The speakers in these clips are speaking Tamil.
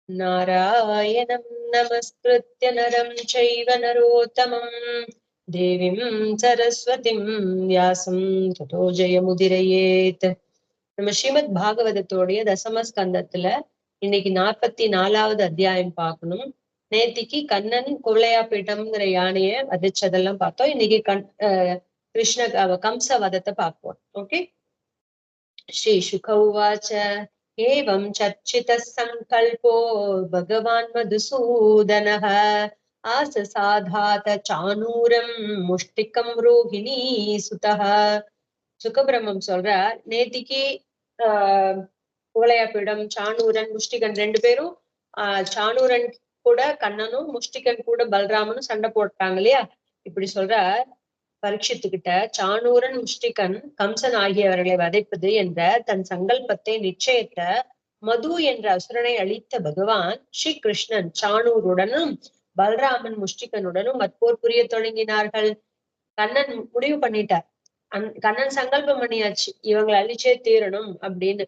नारायणं नमस्कृत्य नरं चैव नरोत्तमं देवीं सरस्वतीं व्यासं ततो जयमुदीरयेत्. நம்ம ஸ்ரீமத் பாகவதத்தோடைய தசமஸ்கந்தத்துல இன்னைக்கு 44வது அத்தியாயம் பார்க்கணும். நேத்திக்கு கண்ணன் குவளையாபீட்டம்ங்கிற யானைய வதைச்சதெல்லாம் பார்த்தோம். இன்னைக்கு கிருஷ்ண கம்ச வதத்தை பார்ப்போம். ஓகே. ஸ்ரீ சுக உவாச்ச एवं चर्चितः सङ्कल्पो भगवान् मधुसूदनः आससाधात चाणूरं मुष्टिकं रोहिणी सुतः. சுகபிரம்மம் சொல்றார், நேத்திக்கு குவளையாபீடம், சாணூரன், முஷ்டிகன் ரெண்டு பேரும் சாணூரன் கூட கண்ணனும் முஷ்டிகன் கூட பல்ராமனும் சண்டை போட்டாங்க இல்லையா. இப்படி சொல்றார் பரீட்சித்துக்கிட்ட. சாணூரன் முஷ்டிகன் கம்சன் ஆகியவர்களை வதைப்பது என்ற தன் சங்கல்பத்தை நிச்சயத்த மது என்ற அசுரனை அளித்த பகவான் ஸ்ரீ கிருஷ்ணன் சாணூருடனும் பல்ராமன் முஷ்டிகனுடனும் மற்போர் புரிய தொடங்கினார்கள். கண்ணன் முடிவு பண்ணிட்டார். கண்ணன் சங்கல்பம் பண்ணியாச்சு, இவங்களை அழிச்சே தீரணும் அப்படின்னு.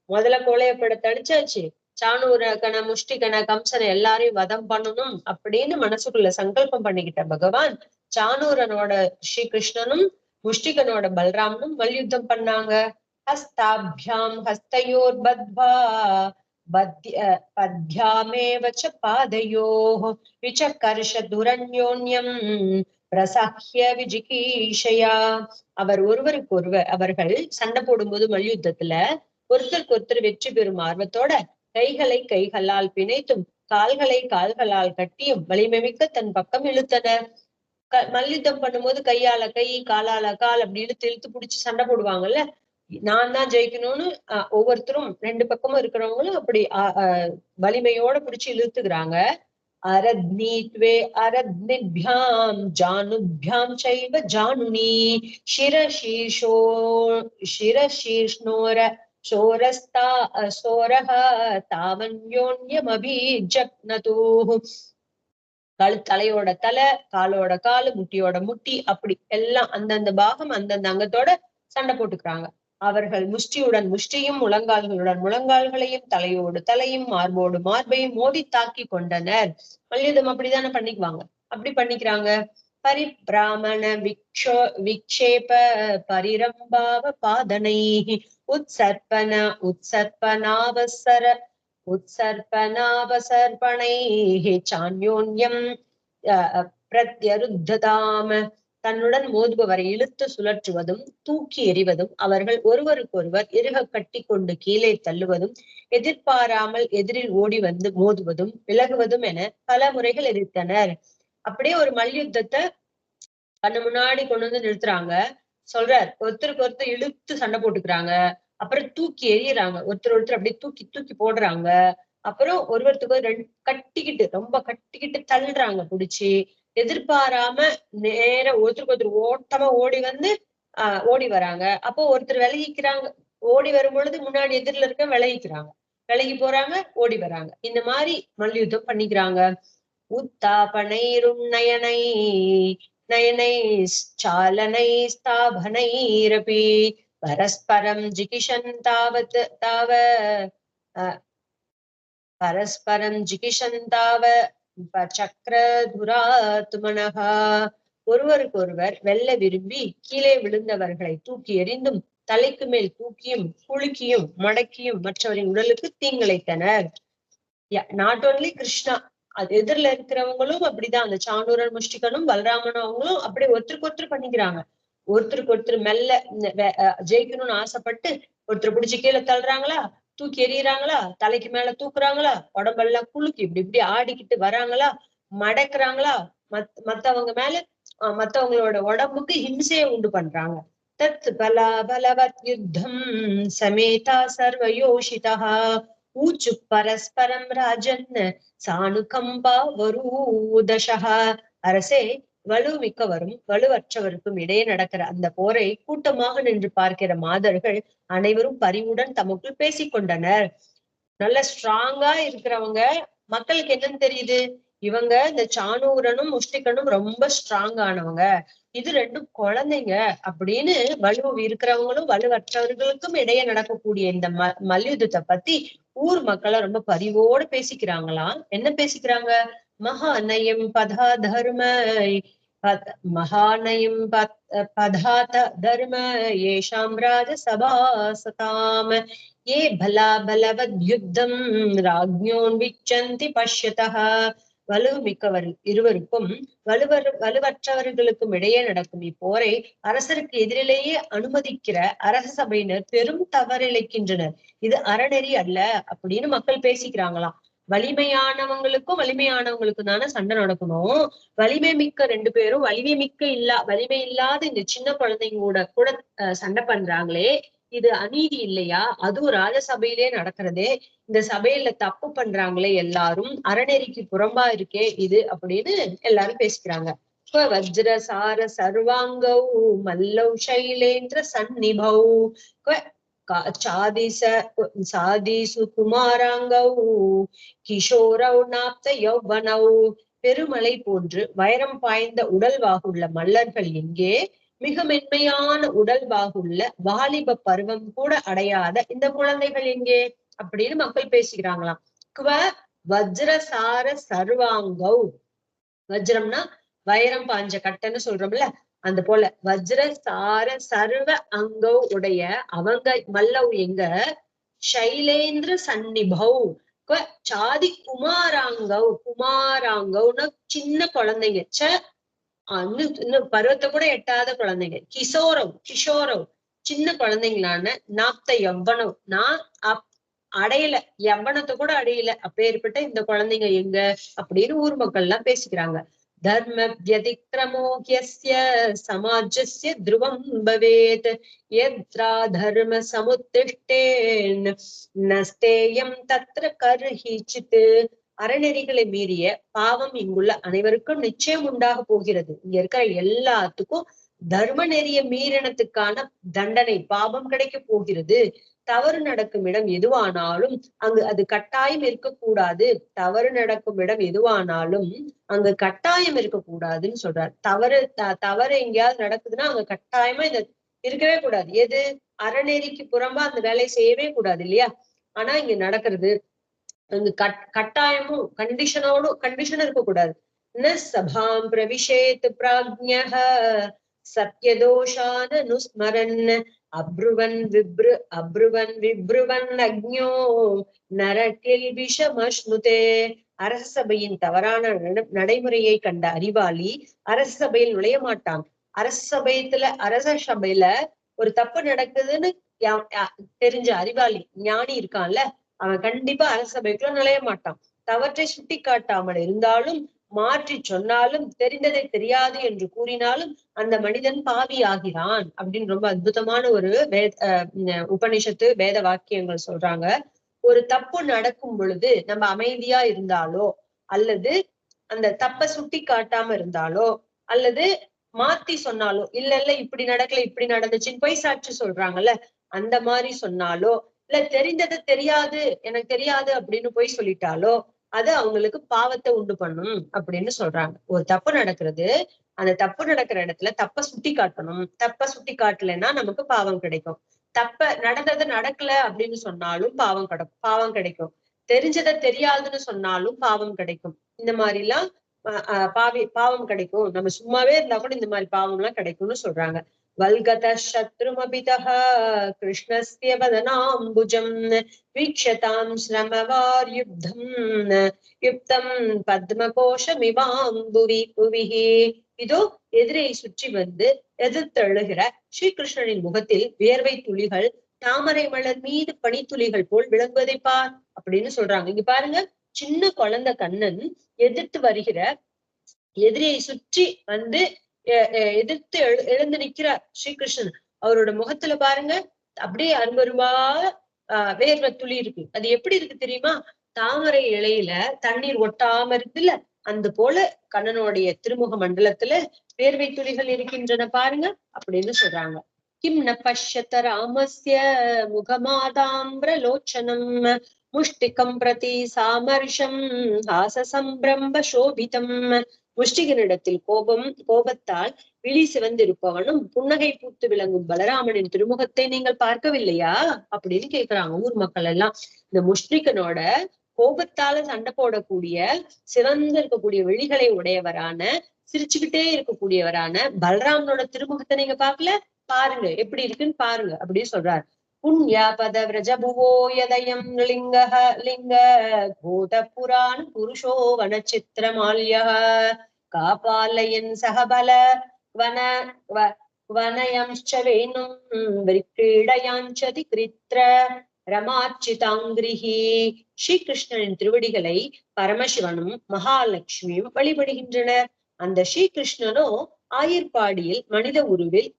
முதல்ல கோளையப்படத்தை அடிச்சாச்சு, சாணூரகன முஷ்டிகன கம்சனை எல்லாரையும் வதம் பண்ணணும் அப்படின்னு மனசுக்குள்ள சங்கல்பம் பண்ணிக்கிட்ட பகவான் சாணூரனோட ஸ்ரீ கிருஷ்ணனும் முஷ்டிகனோட பல்ராமனும் மல்யுத்தம் பண்ணாங்க. ஹஸ்தாபியாம் ஹஸ்தயோர் பத்வா பத்யாமேவச்ச பாதயோஹ விசகர்ஷ துரண்யோன்யம் பிரசஹ்ய விஜிகீஷயா. அவர்கள் சண்டை போடும்போது மல்யுத்தத்துல ஒருத்தருக்கு ஒருத்தர் வெற்றி பெறும் ஆர்வத்தோட கைகளை கைகளால் பிணைத்தும் கால்களை கால்களால் கட்டியும் வலிமைமிக்க தன் பக்கம் இழுத்தனர். மல்யுத்தம் பண்ணும்போது கையால கை, காலால கால் அப்படி இழுத்து புடிச்சு சண்டை போடுவாங்கல்ல. நான் தான் ஜெயிக்கணும்னு ஒவ்வொருத்தரும் ரெண்டு பக்கமும் இருக்கிறவங்களும் அப்படி வலிமையோட பிடிச்சு இழுத்துக்கிறாங்க. அரத்னீத்வே அரத்னிभ्यां ஜானுभ्यां சைவ ஜானுனி சிரசீர்ஷ்ணோர சோரஸ்தா சோரஹ தாவன்யோன்யமபிஜக்னது. தலையோட தலை, காலோட காலு, முட்டியோட முட்டி, அப்படி எல்லாம் அந்தந்த பாகம் அந்தந்த அங்கத்தோட சண்டை போட்டுக்கிறாங்க. அவர்கள் முஷ்டியுடன் முஷ்டியும் முழங்கால்களுடன் முழங்கால்களையும் தலையோடு தலையும் மார்போடு மார்பையும் மோதி தாக்கி கொண்டனர். மல்யுத்தம் அப்படித்தானே பண்ணிக்குவாங்க, அப்படி பண்ணிக்கிறாங்க. பரிபிராமண விக்ஷேப பரிரம்பாவ பாதனை உத்சர்பனாவசர்பணை சான்யோன்யம் பிரத்யருத்ததாம. தன்னுடன் மோதுபவரை இழுத்து சுழற்றுவதும் தூக்கி எறிவதும் அவர்கள் ஒருவருக்கொருவர் இறுக கட்டி கொண்டு கீழே தள்ளுவதும் எதிர்பாராமல் எதிரில் ஓடி வந்து மோதுவதும் விலகுவதும் என பல முறைகள் எதிர்த்தனர். அப்படியே ஒரு மல்யுத்தத்தை கண்ணு முன்னாடி கொண்டு வந்து நிறுத்துறாங்க. சொல்றார், ஒருத்தருக்கு ஒருத்தர் இழுத்து சண்டை போட்டுக்கிறாங்க, அப்புறம் தூக்கி எறியறாங்க, ஒருத்தர் அப்படியே தூக்கி தூக்கி போடுறாங்க, அப்புறம் ஒருவருக்கு கட்டிக்கிட்டு ரொம்ப கட்டிக்கிட்டு தள்ளுறாங்க பிடிச்சி. எதிர்பாராம நேர ஒருத்தருக்கு ஒருத்தர் ஓட்டமா ஓடி வந்து ஓடி வராங்க. அப்போ ஒருத்தர் விலகிக்கிறாங்க, ஓடி வரும் பொழுது முன்னாடி எதிரில இருக்க விலகிக்கிறாங்க, விலகி போறாங்க, ஓடி வராங்க. இந்த மாதிரி மல்யுத்தம் பண்ணிக்கிறாங்க. உத்தாபனைரும் நயனை நயனை சாலனை ஸ்தாபனைரபி பரஸ்பரம் ஜிகிஷந்தாவத் பரஸ்பரம் ஜிகிஷந்தாவ சக்கரதுராத்மனஹா. ஒருவருக்கொருவர் வெல்ல விரும்பி கீழே விழுந்தவர்களை தூக்கி எறிந்தும் தலைக்கு மேல் தூக்கியும் குலுக்கியும் மடக்கியும் மற்றவரின் உடலுக்கு தீங்கிழைத்தனர். நாட் ஓன்லி கிருஷ்ணா, அது எதிரில இருக்கிறவங்களும் அப்படிதான். அந்த சாணூரன் முஷ்டிகனும் பல்ராமனும் அவங்களும் அப்படி ஒருத்தருக்கு ஒருத்தர் பண்ணிக்கிறாங்க. ஒருத்தருக்கு ஒருத்தர் மெல்ல ஜெயிக்கணும்னு ஆசைப்பட்டு ஒருத்தர் பிடிச்சு கீழே தள்ளுறாங்களா, தூக்கி எறியறாங்களா, தலைக்கு மேல தூக்குறாங்களா, உடம்பெல்லாம் குலுக்கி இப்படி இப்படி ஆடிக்கிட்டு வராங்களா, மடக்குறாங்களா, மத்தவங்க மேல மத்தவங்களோட உடம்புக்கு ஹிம்சையை உண்டு பண்றாங்க. தத் பலவத் யுத்தம் சமேதா சர்வயோஷிதா ஊச்சு பரஸ்பரம் ராஜன் சாணுகம்பா வரூதசா. அரசே, வலுமிக்கவரும் வலுவற்றவருக்கும் இடையே நடக்கிற அந்த போரை கூட்டமாக நின்று பார்க்கிற மாதர்கள் அனைவரும் பரிவுடன் தமக்குள் பேசிக்கொண்டனர். நல்ல ஸ்ட்ராங்கா இருக்கிறவங்க மக்களுக்கு என்னன்னு தெரியுது, இவங்க இந்த சாணூரனும் முஷ்டிகனும் ரொம்ப ஸ்ட்ராங் ஆனவங்க, இது ரெண்டும் குழந்தைங்க அப்படின்னு இருக்கிறவங்களும் வலுவற்றவர்களுக்கும் இடையே நடக்கக்கூடிய இந்த மல்யுத்தத்தை பத்தி ஊர் மக்களை ரொம்ப பரிவோடு பேசிக்கிறாங்களாம். என்ன பேசிக்கிறாங்க? மகாநயம் பதா தர்ம மகாநயம் பதாத தர்ம ஏஷாம் ராஜ சபாசதாம் ஏ பலா பலவத் யுத்தம் ராஜ்யோன் விச்சந்தி பஷ்யதः. வலுமிக்கவர் இருவருக்கும் வலுவற்றவர்களுக்கும் இடையே நடக்கும் இப்போரை அரசருக்கு எதிரிலேயே அனுமதிக்கிற அரச சபையினர் பெரும் தவறிழைக்கின்றனர். இது அறநெறி அல்ல அப்படின்னு மக்கள் பேசிக்கிறாங்களாம். வலிமையானவங்களுக்கும் தானே சண்டை நடக்கணும். வலிமை மிக்க ரெண்டு பேரும் வலிமை இல்லாத இந்த சின்ன குழந்தைங்க கூட சண்டை பண்றாங்களே, இது அநீதி இல்லையா? அதுவும் ராஜசபையிலே நடக்கிறதே. இந்த சபையில தப்பு பண்றாங்களே எல்லாரும், அறநெறிக்கு புறம்பா இருக்கே இது அப்படின்னு எல்லாரும் பேசிக்கிறாங்க. இப்ப வஜ்ரசார சர்வாங்கௌ மல்லௌ சைலேந்திர சந்நிபௌ சாதிசு குமாராங்கௌ கிஷோரௌ நாப்த யௌவனௌ. பெருமலை போன்று வைரம் பாய்ந்த உடல்வாகுள்ள மல்லர்கள் எங்கே, மிக மென்மையான உடல்வாகுள்ள வாலிப பருவம் கூட அடையாத இந்த குழந்தைகள் எங்கே அப்படின்னு மக்கள் பேசிக்கிறாங்களாம். வஜ்ரசார சர்வாங்கௌ, வஜ்ரம்னா வைரம் பாஞ்ச கட்டைன்னு சொல்றோம்ல, அந்த போல வஜ்ரசார சர்வ அங்கௌ உடைய அவங்க மல்லவ் எங்க, சைலேந்திர சந்நிபௌ சாதி குமாராங்கௌன்னா சின்ன குழந்தைங்க, இன்னும் பருவத்தை கூட எட்டாத குழந்தைங்க, கிஷோரவ் சின்ன குழந்தைங்களான நாப்த யவ்வனம், நான் அடையல, யவ்வனத்தை கூட அடையல அப்பேற்பட்ட இந்த குழந்தைங்க எங்க அப்படின்னு ஊர் மக்கள் எல்லாம் பேசிக்கிறாங்க. தர்ம வியதிக்ரமோஹ்யஸ்ய சமாஜஸ்ய த்ருவம் பவேத் யத்ரா தர்ம சமுத்திஷ்டேன் நஸ்தேயம் தத்ர கர்ஹிசித். அறநெறிகளை மீறிய பாவம் இங்குள்ள அனைவருக்கும் நிச்சயம் உண்டாக போகிறது. இங்க இருக்கிற எல்லாத்துக்கும் தர்ம நெறிய மீறினத்துக்கான தண்டனை பாவம் கிடைக்க போகிறது. தவறு நடக்கும் இடம் எதுவானாலும் அங்கு அது கட்டாயம் இருக்கக்கூடாது. தவறு நடக்கும் இடம் எதுவானாலும் அங்கு கட்டாயம் இருக்கக்கூடாதுன்னு சொல்றாரு. தவறு எங்கேயாவது நடக்குதுன்னா அங்க கட்டாயமா இந்த இருக்கவே கூடாது. எது? அறநெறிக்கு புறம்பா அந்த வேலையை செய்யவே கூடாது இல்லையா? ஆனா இங்க நடக்கிறது அங்கு கட்டாயமும் கண்டிஷன் இருக்கக்கூடாது. ந சபாம் பிரவிஷேத் பிராஜ்ஞஹ சத்யதோஷான் அனுஸ்மரன் அப்ருவன் விப்ருவன் அக்ஞோ நரகில் விஷமஷ்ணுதே. அரச சபையின் தவறான நடைமுறையை கண்ட அறிவாளி அரச சபையில் நுழைய மாட்டான். அரச சபையில ஒரு தப்பு நடக்குதுன்னு தெரிஞ்ச அறிவாளி ஞானி இருக்கான்ல, அவன் கண்டிப்பா அரச சபைக்குள்ள நுழைய மாட்டான். தவற்றை சுட்டி காட்டாமல் இருந்தாலும், மாற்றி சொன்னாலும், தெரிந்ததை தெரியாது என்று கூறினாலும் அந்த மனிதன் பாவி ஆகிறான் அப்படின்னு ரொம்ப அற்புதமான ஒரு உபனிஷத்து வேத வாக்கியங்கள் சொல்றாங்க. ஒரு தப்பு நடக்கும் பொழுது நம்ம அமைதியா இருந்தாலோ, அல்லது அந்த தப்ப சுட்டி காட்டாம இருந்தாலோ, அல்லது மாத்தி சொன்னாலோ, இல்ல இப்படி நடக்கல இப்படி நடந்துச்சுன்னு போய் சாட்சி சொல்றாங்கல்ல, அந்த மாதிரி சொன்னாலோ, இல்ல தெரிந்தது தெரியாது எனக்கு தெரியாது அப்படின்னு போய் சொல்லிட்டாலோ அது அவங்களுக்கு பாவத்தை உண்டு பண்ணும் அப்படின்னு சொல்றாங்க. ஒரு தப்பு நடக்கிறது, அந்த தப்பு நடக்கிற இடத்துல தப்ப சுட்டி காட்டணும். தப்ப சுட்டி காட்டலைன்னா நமக்கு பாவம் கிடைக்கும். நடந்தது நடக்கல அப்படின்னு சொன்னாலும் பாவம் கிடைக்கும். தெரிஞ்சதை தெரியாதுன்னு சொன்னாலும் பாவம் கிடைக்கும். இந்த மாதிரி எல்லாம் பாவம் கிடைக்கும். நம்ம சும்மாவே இருந்தா கூட இந்த மாதிரி பாவம் எல்லாம் கிடைக்கும்னு சொல்றாங்க. வல்கத சத்ருமபிதः கிருஷ்ணஸ்ய வதனாம்புஜம் வீக்ஷதாம் ஸ்ரமவார் யுக்தம் பத்மகோஷமிவாம்புவி புவிஹி. இதோ எதிரை சுற்றி வந்து எதிர்த்தெழுகிற ஸ்ரீகிருஷ்ணனின் முகத்தில் வியர்வை துளிகள் தாமரை மலர் மீது பனித்துளிகள் போல் விளங்குவதை பார் அப்படின்னு சொல்றாங்க. இங்க பாருங்க, சின்ன குழந்தை கண்ணன் எதிர்த்து வருகிற எதிரியை சுற்றி வந்து எதிர்த்து எழுந்து நிற்கிறார் ஸ்ரீகிருஷ்ணன். அவரோட முகத்துல பாருங்க அப்படியே அரும்பருவா வேர்வை துளி இருக்கு. அது எப்படி இருக்கு தெரியுமா? தாமரை இலையில தண்ணீர் ஒட்டாம இருக்குல்ல, அந்த போல கண்ணனுடைய திருமுக மண்டலத்துல வேர்வை துளிகள் இருக்கின்றன பாருங்க அப்படின்னு சொல்றாங்க. கிம் ந பஷ்யத ராமஸ்ய முகமாதாம்பிரலோச்சனம் முஷ்டிகம் பிரதி சாமர்ஷம் ஹாசசம்பிரம்ப சோபிதம். முஷ்டிகனிடத்தில் கோபத்தால் விழி சிவந்திருப்பவனும் புன்னகை பூத்து விளங்கும் பலராமனின் திருமுகத்தை நீங்கள் பார்க்கவில்லையா அப்படின்னு கேக்குறாங்க ஊர் மக்கள் எல்லாம். இந்த முஷ்டிகனோட கோபத்தால சண்டை போடக்கூடிய சிவந்து இருக்கக்கூடிய விழிகளை உடையவரான சிரிச்சுக்கிட்டே இருக்கக்கூடியவரான பலராமனோட திருமுகத்தை நீங்க பாக்கல, பாருங்க எப்படி இருக்குன்னு பாருங்க அப்படின்னு சொல்றாரு. புண்ணியாபத விரஜபுவோ யதயம் லிங்க லிங்க பூத புராண புருஷோ வனச்சித்திரமால்ய காபாலயன் சகபல வன வனயம்ச்ச வேணும் விக்ரீடயாஞ்சதி கிருத்ர ரமாச்சிதாங்கிரிஹி. ஸ்ரீகிருஷ்ணனின் திருவடிகளை பரமசிவனும் மகாலட்சுமியும் வழிபடுகின்றனர். அந்த ஸ்ரீகிருஷ்ணனோ ஆயர்பாடியில் மனித உருவில்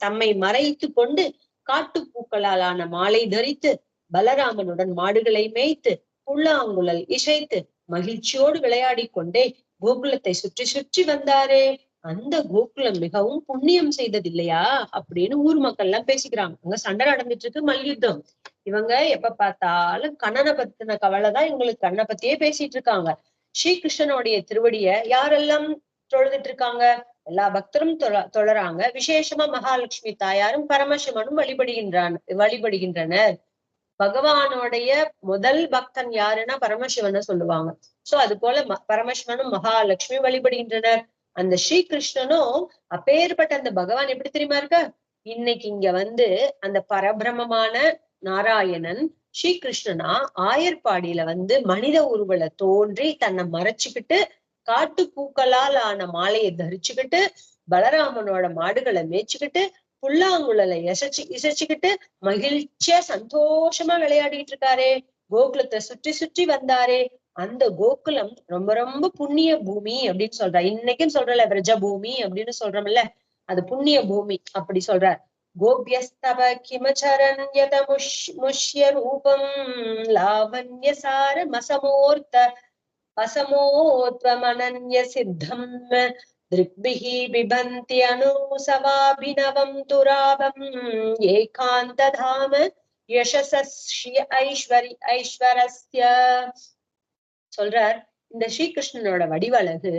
தம்மை மறைத்து கொண்டு காட்டுப்பூக்களாலான மாலை தரித்து பலராமனுடன் மாடுகளை மேய்த்து புல்லாங்குழல் இசைத்து மகிழ்ச்சியோடு விளையாடி கொண்டே கோகுலத்தை சுற்றி சுற்றி வந்தாரே, அந்த கோகுலம் மிகவும் புண்ணியம் செய்ததில்லையா அப்படின்னு ஊர் மக்கள் எல்லாம் பேசிக்கிறாங்க. அங்க சண்டை நடந்துட்டு இருக்கு, மல்யுத்தம். இவங்க எப்ப பார்த்தாலும் கண்ணனை பத்தின கவலைதான் இவங்களுக்கு, கண்ணை பத்தியே பேசிட்டு இருக்காங்க. ஸ்ரீகிருஷ்ணனுடைய திருவடிய யாரெல்லாம் தொழுதுட்டு இருக்காங்க? எல்லா பக்தரும் தொழறாங்க. விசேஷமா மகாலட்சுமி தாயாரும் பரமசிவனும் வழிபடுகின்றனர். பகவானுடைய முதல் பக்தன் யாருன்னா பரமசிவனை சொல்லுவாங்க. சோ அது போல பரமசிவனும் மகாலட்சுமி வழிபடுகின்றனர். அந்த ஸ்ரீகிருஷ்ணனும் அப்பேற்பட்ட அந்த பகவான் எப்படி தெரியுமா இருக்க, இன்னைக்கு இங்க வந்து அந்த பரபிரமமான நாராயணன் ஸ்ரீகிருஷ்ணனா ஆயர்பாடியில வந்து மனித உருவல தோன்றி தன்னை மறைச்சுக்கிட்டு காட்டு பூக்களால் ஆன மாலையை தரிச்சுக்கிட்டு பலராமனோட மாடுகளை மேய்ச்சிக்கிட்டு புல்லாங்குழலை இசைச்சுக்கிட்டு மகிழ்ச்சியா சந்தோஷமா விளையாடிட்டு இருக்காரே, கோகுலத்தை சுற்றி சுற்றி வந்தாரே. அந்த கோகுலம் ரொம்ப ரொம்ப புண்ணிய பூமி அப்படின்னு சொல்ற. இன்னைக்கும் சொல்றல விரஜ பூமி அப்படின்னு சொல்றோம்ல, அது புண்ணிய பூமி அப்படி சொல்ற. கோபியஸ்தவ கிமச்சரன் யத முஷ்ய ரூபம் லாவண்ய சார மசமோர்த்த அசமோத்வமனன்ய சித்தம் திருக்பிஹி பிபந்தி அனுசவாபினவம் துராபம் ஏகாந்ததாம யசஸ்ய ஐஸ்வரஸ்ய. சொல்றார், இந்த ஸ்ரீகிருஷ்ணனோட வடிவழகு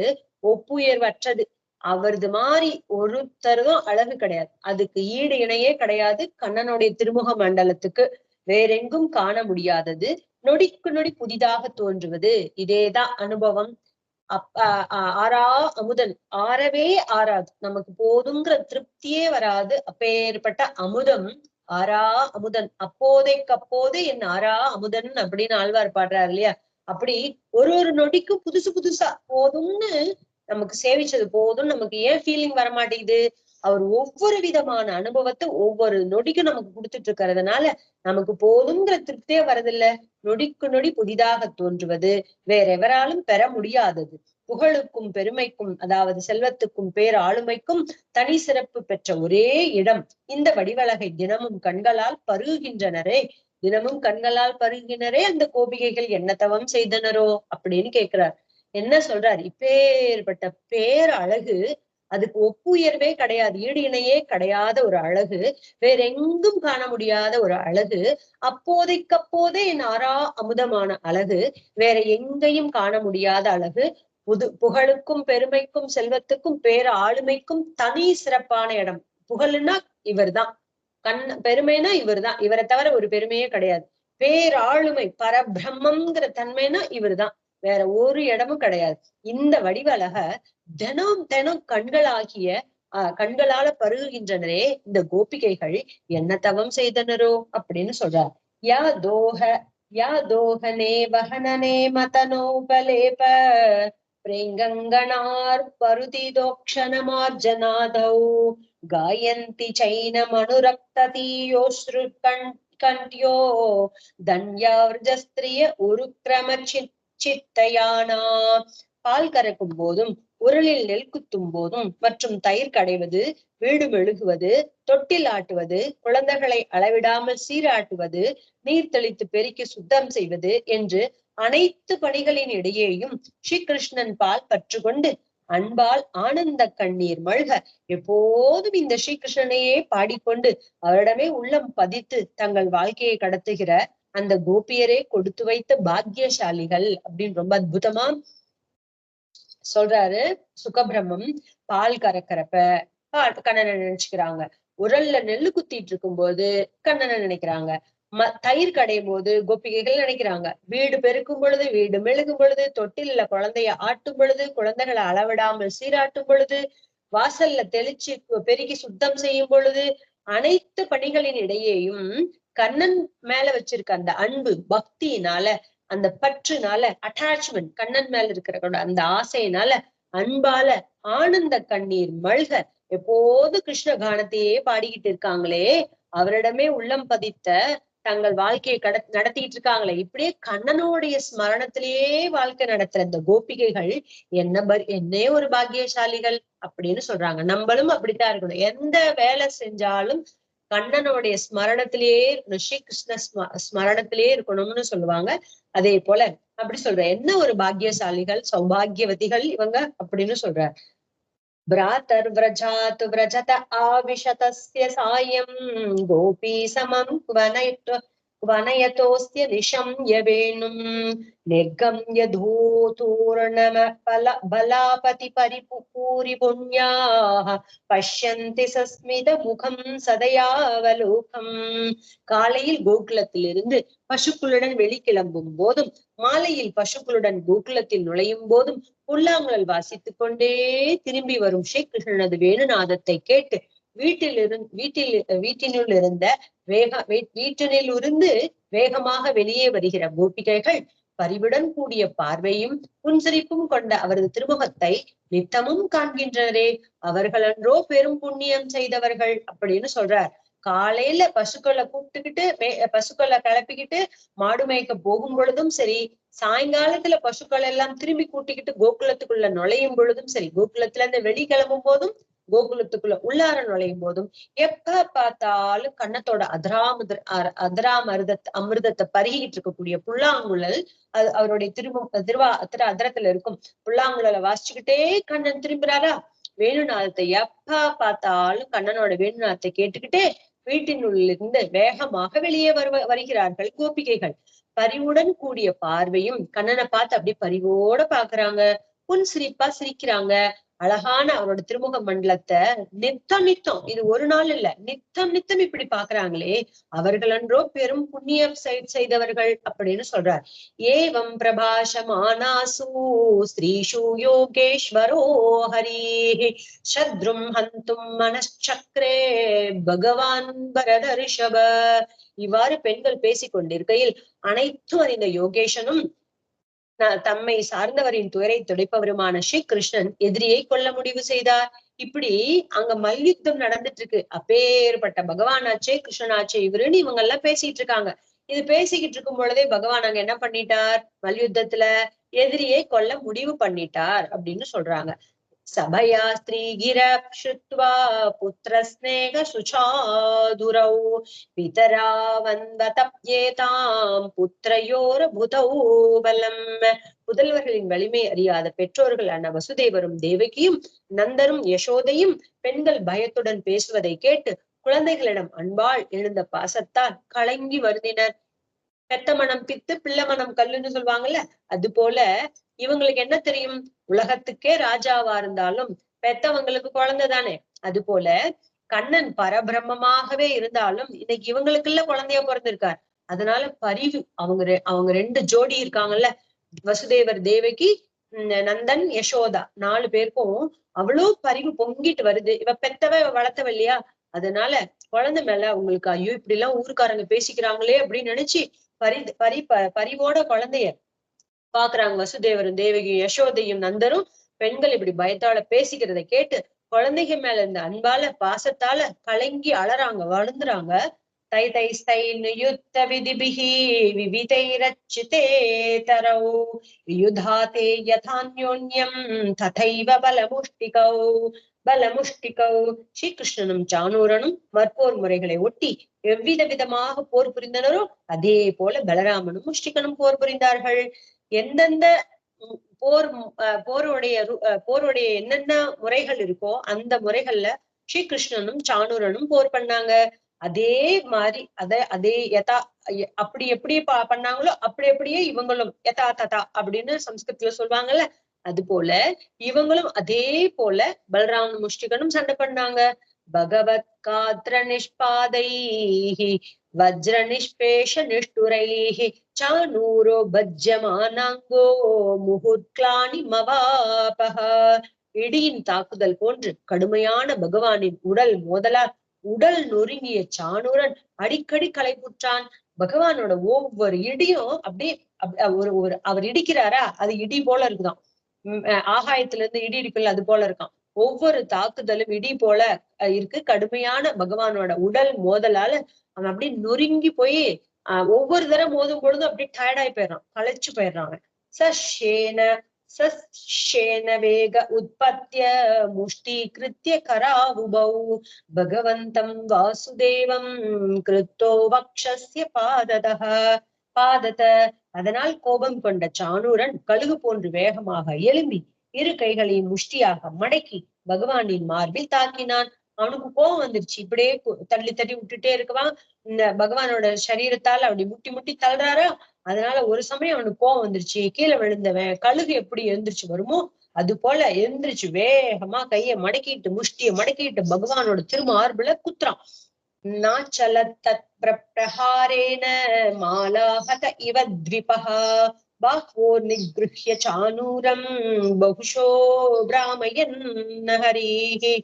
ஒப்புயர்வற்றது. அவரது மாதிரி ஒருத்தரும் அழகு கிடையாது, அதுக்கு ஈடு இணையே கிடையாது. கண்ணனுடைய திருமுக மண்டலத்துக்கு வேறெங்கும் காண முடியாதது, நொடிக்கு நொடி புதிதாக தோன்றுவது. இதேதான் அனுபவம். ஆறா அமுதன், ஆறவே ஆறாது, நமக்கு போதுங்கிற திருப்தியே வராது. அப்பேற்பட்ட அமுதம், ஆறா அமுதன், அப்போதைக்கப்போது என் ஆறா அமுதன் அப்படின்னு ஆழ்வார் பாடுறாரு இல்லையா. அப்படி ஒரு ஒரு நொடிக்கும் புதுசு புதுசா போதும்னு நமக்கு சேவிச்சது போதும். நமக்கு ஏன் ஃபீலிங் வரமாட்டேங்குது? அவர் ஒவ்வொரு விதமான அனுபவத்தை ஒவ்வொரு நொடிக்கும் நமக்கு கொடுத்துட்டு இருக்கிறதுனால நமக்கு போதுங்கிற திருப்தியே வரதில்ல. நொடிக்கு நொடி புதிதாக தோன்றுவது வேற எவராலும் பெற முடியாதது. புகழுக்கும் பெருமைக்கும், அதாவது செல்வத்துக்கும் பேர் ஆளுமைக்கும் தனி சிறப்பு பெற்ற ஒரே இடம் இந்த வடிவழகை தினமும் கண்களால் பருகுகின்றனரே, தினமும் கண்களால் பருகினரே அந்த கோபிகைகள் என்ன தவம் செய்தனரோ அப்படின்னு கேட்கிறார். என்ன சொல்றார்? இப்பேற்பட்ட பேர் அழகு, அதுக்கு ஒப்புயர்வே கிடையாது, ஈடு இணையே கிடையாத ஒரு அழகு, வேற எங்கும் காண முடியாத ஒரு அழகு, அப்போதைக்கப்போதே என் ஆறா அமுதமான அழகு, வேற எங்கேயும் காண முடியாத அழகு, புகழுக்கும் பெருமைக்கும் செல்வத்துக்கும் பேர ஆளுமைக்கும் தனி சிறப்பான இடம். புகழுன்னா இவர்தான், பெருமைனா இவர்தான், இவரை தவிர ஒரு பெருமையே கிடையாது. பேராளுமை பரபிரம்மங்கிற தன்மைனா இவர்தான், வேற ஒரு இடமும் கிடையாது. இந்த வடிவழக தினம் தினம் கண்களால பருகுகின்றனரே இந்த கோபிகைகள் என்ன தவம் செய்தனரோ அப்படின்னு சொல்றார். யா தோகனே வகனனே மதனோபலேப பிரேங்கங்கனார் பருதி தோக்ஷணமார்ஜனாதௌ காயந்தி சைனமனுரக்ததீயோஸ்ரு கண்ட்யோ தன்யார்ஜஸ்திரிய உருக்ரம சித்தயானா. பால் கறக்கும் போதும் உரலில் நெல் குத்தும் போதும் மற்றும் தயிர் கடைவது, வீடு மெழுகுவது, தொட்டில் ஆட்டுவது, குழந்தைகளை அளவிடாமல் சீராட்டுவது, நீர் தெளித்து பெருக்கி சுத்தம் செய்வது என்று அனைத்து பணிகளின் இடையேயும் ஸ்ரீகிருஷ்ணன் பால் பற்று கொண்டு அன்பால் ஆனந்த கண்ணீர் மல்க எப்போதும் இந்த ஸ்ரீகிருஷ்ணனையே பாடிக்கொண்டு அவரிடமே உள்ளம் பதித்து தங்கள் வாழ்க்கையை கடத்துகிற அந்த கோபியரே கொடுத்து வைத்த பாக்கியசாலிகள் அப்படின்னு ரொம்ப அற்புதமா சொல்றாரு சுகபிரம்மம். பால் கறக்கிறப்ப கண்ணனை நினைச்சுக்கிறாங்க. உரல்ல நெல்லு குத்திட்டு இருக்கும் போது கண்ணனை நினைக்கிறாங்க. தயிர் கடையும் போது கோபிகைகள் நினைக்கிறாங்க. வீடு பெருக்கும் பொழுது, வீடு மெழுகும் பொழுது, தொட்டில குழந்தைய ஆட்டும் பொழுது, குழந்தைகளை அளவிடாமல் சீராட்டும் பொழுது, வாசல்ல தெளிச்சு பெருக்கி சுத்தம் செய்யும் பொழுது, அனைத்து பணிகளின் இடையேயும் கண்ணன் மேல வச்சிருக்க அந்த அன்பு பக்தியினால, அந்த பற்றுனால, அட்டாச்மெண்ட், கண்ணன் மேல இருக்கிற அந்த ஆசையினால, அன்பால ஆனந்த கண்ணீர் மல்க எப்போது கிருஷ்ண கானத்தையே பாடிக்கிட்டு இருக்காங்களே, அவரிடமே உள்ளம் பதித்த தங்கள் வாழ்க்கையை நடத்திக்கிட்டு இருக்காங்களே, இப்படியே கண்ணனுடைய ஸ்மரணத்திலேயே வாழ்க்கை நடத்துற இந்த கோபிகைகள் என்னே ஒரு பாக்கியசாலிகள் அப்படின்னு சொல்றாங்க. நம்மளும் அப்படித்தான் இருக்கணும். எந்த வேலை செஞ்சாலும் கண்ணனுடைய ஸ்மரணத்திலேயே இருக்கணும், ஸ்ரீ கிருஷ்ண ஸ்மரணத்திலேயே இருக்கணும்னு சொல்லுவாங்க. அதே போல அப்படி சொல்ற என்ன ஒரு பாக்கியசாலிகள், சௌபாகியவதிகள் இவங்க அப்படின்னு சொல்றார். भ्रातर् व्रजात् व्रजत आविशतस्य सायं गोपी समं क्वनयतोऽस्य निशम्य वेणुं निर्गम्य धूतूर्णम बलापति परिपूरि पुण्याः पश्यन्ति सस्मित मुखं सदयावलोकम्. காலையில் கோகுலத்திலிருந்து பசுக்களுடன் வெளிக்கிளம்பும் போதும், மாலையில் பசுக்களுடன் கோகுலத்தில் நுழையும் போதும், புல்லாங்குழல் வாசித்துக் கொண்டே திரும்பி வரும் ஸ்ரீ கிருஷ்ணனது வேணுநாதத்தை கேட்டு வீட்டினுள் இருந்த வீட்டினிலிருந்து வேகமாக வெளியே வருகிற கோபிகைகள் பரிவுடன் கூடிய பார்வையும் புன்சிரிப்பும் கொண்ட அவரது திருமுகத்தை நித்தமும் காண்கின்றனரே, அவர்களன்றோ பெரும் புண்ணியம் செய்தவர்கள் அப்படின்னு சொல்றார். காலையில பசுக்களை கூப்பிட்டுக்கிட்டு பசுக்களை கிளப்பிக்கிட்டு மாடு மேய்க்க போகும் பொழுதும் சரி, சாயங்காலத்துல பசுக்கள் எல்லாம் திரும்பி கூட்டிக்கிட்டு கோகுலத்துக்குள்ள நுழையும் பொழுதும் சரி, கோகுலத்துல இருந்து வெளி கிளம்பும் போதும், கோகுலத்துக்குள்ள உள்ளார நுழையும் போதும், எப்ப பார்த்தாலும் கண்ணத்தோட அமிர்தத்தை பருகிட்டு இருக்கக்கூடிய புல்லாங்குழல், அது அவருடைய திரு அதரத்துல இருக்கும் புல்லாங்குழலை வாசிச்சுக்கிட்டே கண்ணன் திரும்புறாரா, வேணுநாதத்தை எப்ப பார்த்தாலும் கண்ணனோட வேணுநாதத்தை கேட்டுக்கிட்டே வீட்டினுள்ளிருந்து வேகமாக வெளியே வருகிறார்கள் கோபிகைகள். பரிவுடன் கூடிய பார்வையும், கண்ணனை பார்த்து அப்படி பரிவோட பாக்குறாங்க, புன் சிரிப்பா சிரிக்கிறாங்க. அழகான அவரோட திருமுக மண்டலத்தை நித்தம் இது ஒரு நாள் இல்ல, நித்தம் இப்படி பாக்குறாங்களே, அவர்கள் அன்றோ பெரும் புண்ணியம் செய்தவர்கள் அப்படின்னு சொல்றார். ஏவம் பிரபாஷமானாசு ஸ்ரீஷு யோகேஸ்வரோ ஹரி சத்ரும் ஹந்தும் மனச்சக்ரே பகவான் பரதர்ஷப. இவ்வாறு பெண்கள் பேசிக் கொண்டிருக்கையில் அனைத்தும் அறிந்த யோகேஷனும் தம்மை சார்ந்தவரின் துயரை துடைப்பவருமான ஸ்ரீ கிருஷ்ணன் எதிரியை கொல்ல முடிவு செய்தார். இப்படி அங்க மல்யுத்தம் நடந்துட்டு இருக்கு. அப்பேற்பட்ட பகவானாச்சே கிருஷ்ணனாச்சே இவருன்னு இவங்க எல்லாம் பேசிட்டு இருக்காங்க. இது பேசிக்கிட்டு இருக்கும் பொழுதே பகவான் அங்க என்ன பண்ணிட்டார், மல்யுத்தத்துல எதிரியை கொல்ல முடிவு பண்ணிட்டார் அப்படின்னு சொல்றாங்க. சபயா ஸ்திரீகிர ஸ்ருத்வா புத்திர ஸ்நேக சுசாதுரௌ பிதரா வந்ததப்யேதாம் புத்திரயோர புதௌ பலம். புதல்வர்களின் வலிமை அறியாத பெற்றோர்களான வசுதேவரும் தேவகியும் நந்தரும் யசோதையும் பெண்கள் பயத்துடன் பேசுவதை கேட்டு குழந்தைகளிடம் அன்பால் எழுந்த பாசத்தால் கலங்கி வருந்தினர். பெத்த மனம் பித்து பிள்ளை மனம் கல்லுன்னு சொல்லுவாங்கல்ல, அது போல இவங்களுக்கு என்ன தெரியும், உலகத்துக்கே ராஜாவா இருந்தாலும் பெத்தவங்களுக்கு குழந்தை தானே. அது போல கண்ணன் பரபிரம்மமாகவே இருந்தாலும் இன்னைக்கு இவங்களுக்குள்ள குழந்தைய பிறந்திருக்கார். அதனால பரிவு, அவங்க ரெண்டு ஜோடி இருக்காங்கல்ல, வசுதேவர் தேவகி, நந்தன் யசோதா, 4 பேருக்கும் அவ்வளவு பரிவு பொங்கிட்டு வருது. இவ பெத்தவ வளர்த்தவ இல்லையா, அதனால குழந்தை மேல அவங்களுக்கு ஐயோ இப்படி எல்லாம் ஊருக்காரங்க பேசிக்கிறாங்களே அப்படின்னு நினைச்சு பரிவோட குழந்தைய பாக்குறாங்க. வசுதேவரும் தேவகியும் யசோதையும் நந்தரும் பெண்கள் இப்படி பயத்தால பேசிக்கிறத கேட்டு குழந்தைங்க மேல இருந்த அன்பால பாசத்தால கலங்கி அழறாங்க, வளர்ந்துறாங்க. தை தை யுத்த விதிபிஹி விவிதைரச்சிதே தரௌ யுதாதே யதான்யோன்யம் ததைவ பலமுஷ்டிகௌ. ஸ்ரீகிருஷ்ணனும் சானூரனும் மற்போர் முறைகளை ஒட்டி எவ்வித விதமாக போர் புரிந்தனரோ அதே போல பலராமனும் முஷ்டிகனும் போர் புரிந்தார்கள். எந்தெந்த போருடைய என்னென்ன முறைகள் இருக்கோ அந்த முறைகள்ல ஸ்ரீகிருஷ்ணனும் சானூரனும் போர் பண்ணாங்க. அதே மாதிரி அதே யதா அப்படி எப்படி பண்ணாங்களோ அப்படி அப்படியே இவங்களும் யதா ததா அப்படின்னு சம்ஸ்கிருத்துல சொல்லுவாங்கல்ல. அது போல இவங்களும் அதே போல பலராமன் முஷ்டிகனும் சண்டை பண்ணாங்க. பகவத் காத்திர நிஷ்பாதைஹி வஜ்ர நிஷ்பேஷ நிஷ்டுரைஹி சானூரோ பஜ்யமானாங்கோ முகுர்க்லானி மவாபஹ. இடியின் தாக்குதல் போன்று கடுமையான பகவானின் உடல் மோதலால் உடல் நொறுங்கிய சாணூரன் அடிக்கடி களைப்புற்றான். பகவானோட ஒவ்வொரு இடியும் அப்படியே ஒரு அவர் இடிக்கிறாரா அது இடி போல இருக்குதாம். ஆகாயத்துல இருந்து இடி இருக்குல்ல அது போல இருக்கான். ஒவ்வொரு தாக்குதலும் இடி போல இருக்கு. கடுமையான பகவானோட உடல் மோதலால அவன் அப்படியே நொறுங்கி போய் ஒவ்வொரு தடவை மோதும் பொழுதும் அப்படியே டயர்டாயி போயிடுறான், களைச்சு போயிடுறாங்க. சஷேன வேக உற்பத்திய முஷ்டீகிருத்திய கராவுபௌ பகவந்தம் வாசுதேவம் கிருத்தோ வக்ஷஸ்ய பாதத. அதனால் கோபம் கொண்ட சாணூரன் கழுகு போன்று வேகமாக எழும்பி இரு கைகளையும் முஷ்டியாக மடக்கி பகவானின் மார்பில் தாக்கினான். அவனுக்கு கோபம் வந்துருச்சு. இப்படியே தள்ளி தள்ளி விட்டுட்டே இருக்குவான். இந்த பகவானோட சரீரத்தால் அப்படி முட்டி முட்டி தள்ளுறாரா. அதனால ஒரு சமயம் அவனுக்கு கோபம் வந்துருச்சு. கீழே விழுந்தவன் கழுகு எப்படி எழுந்திரிச்சு வருமோ அது போல எழுந்திரிச்சு வேகமா கைய மடக்கிட்டு முஷ்டிய மடக்கிட்டு பகவானோட திருமார்புல குத்துறான். பிரஹாரேன மாலாஹத இவ த்விபஹ பாஹ்வோர் நிக்ருஹ்ய சானூரம் பகுஷோ பிராமயன் ஹரிஹி.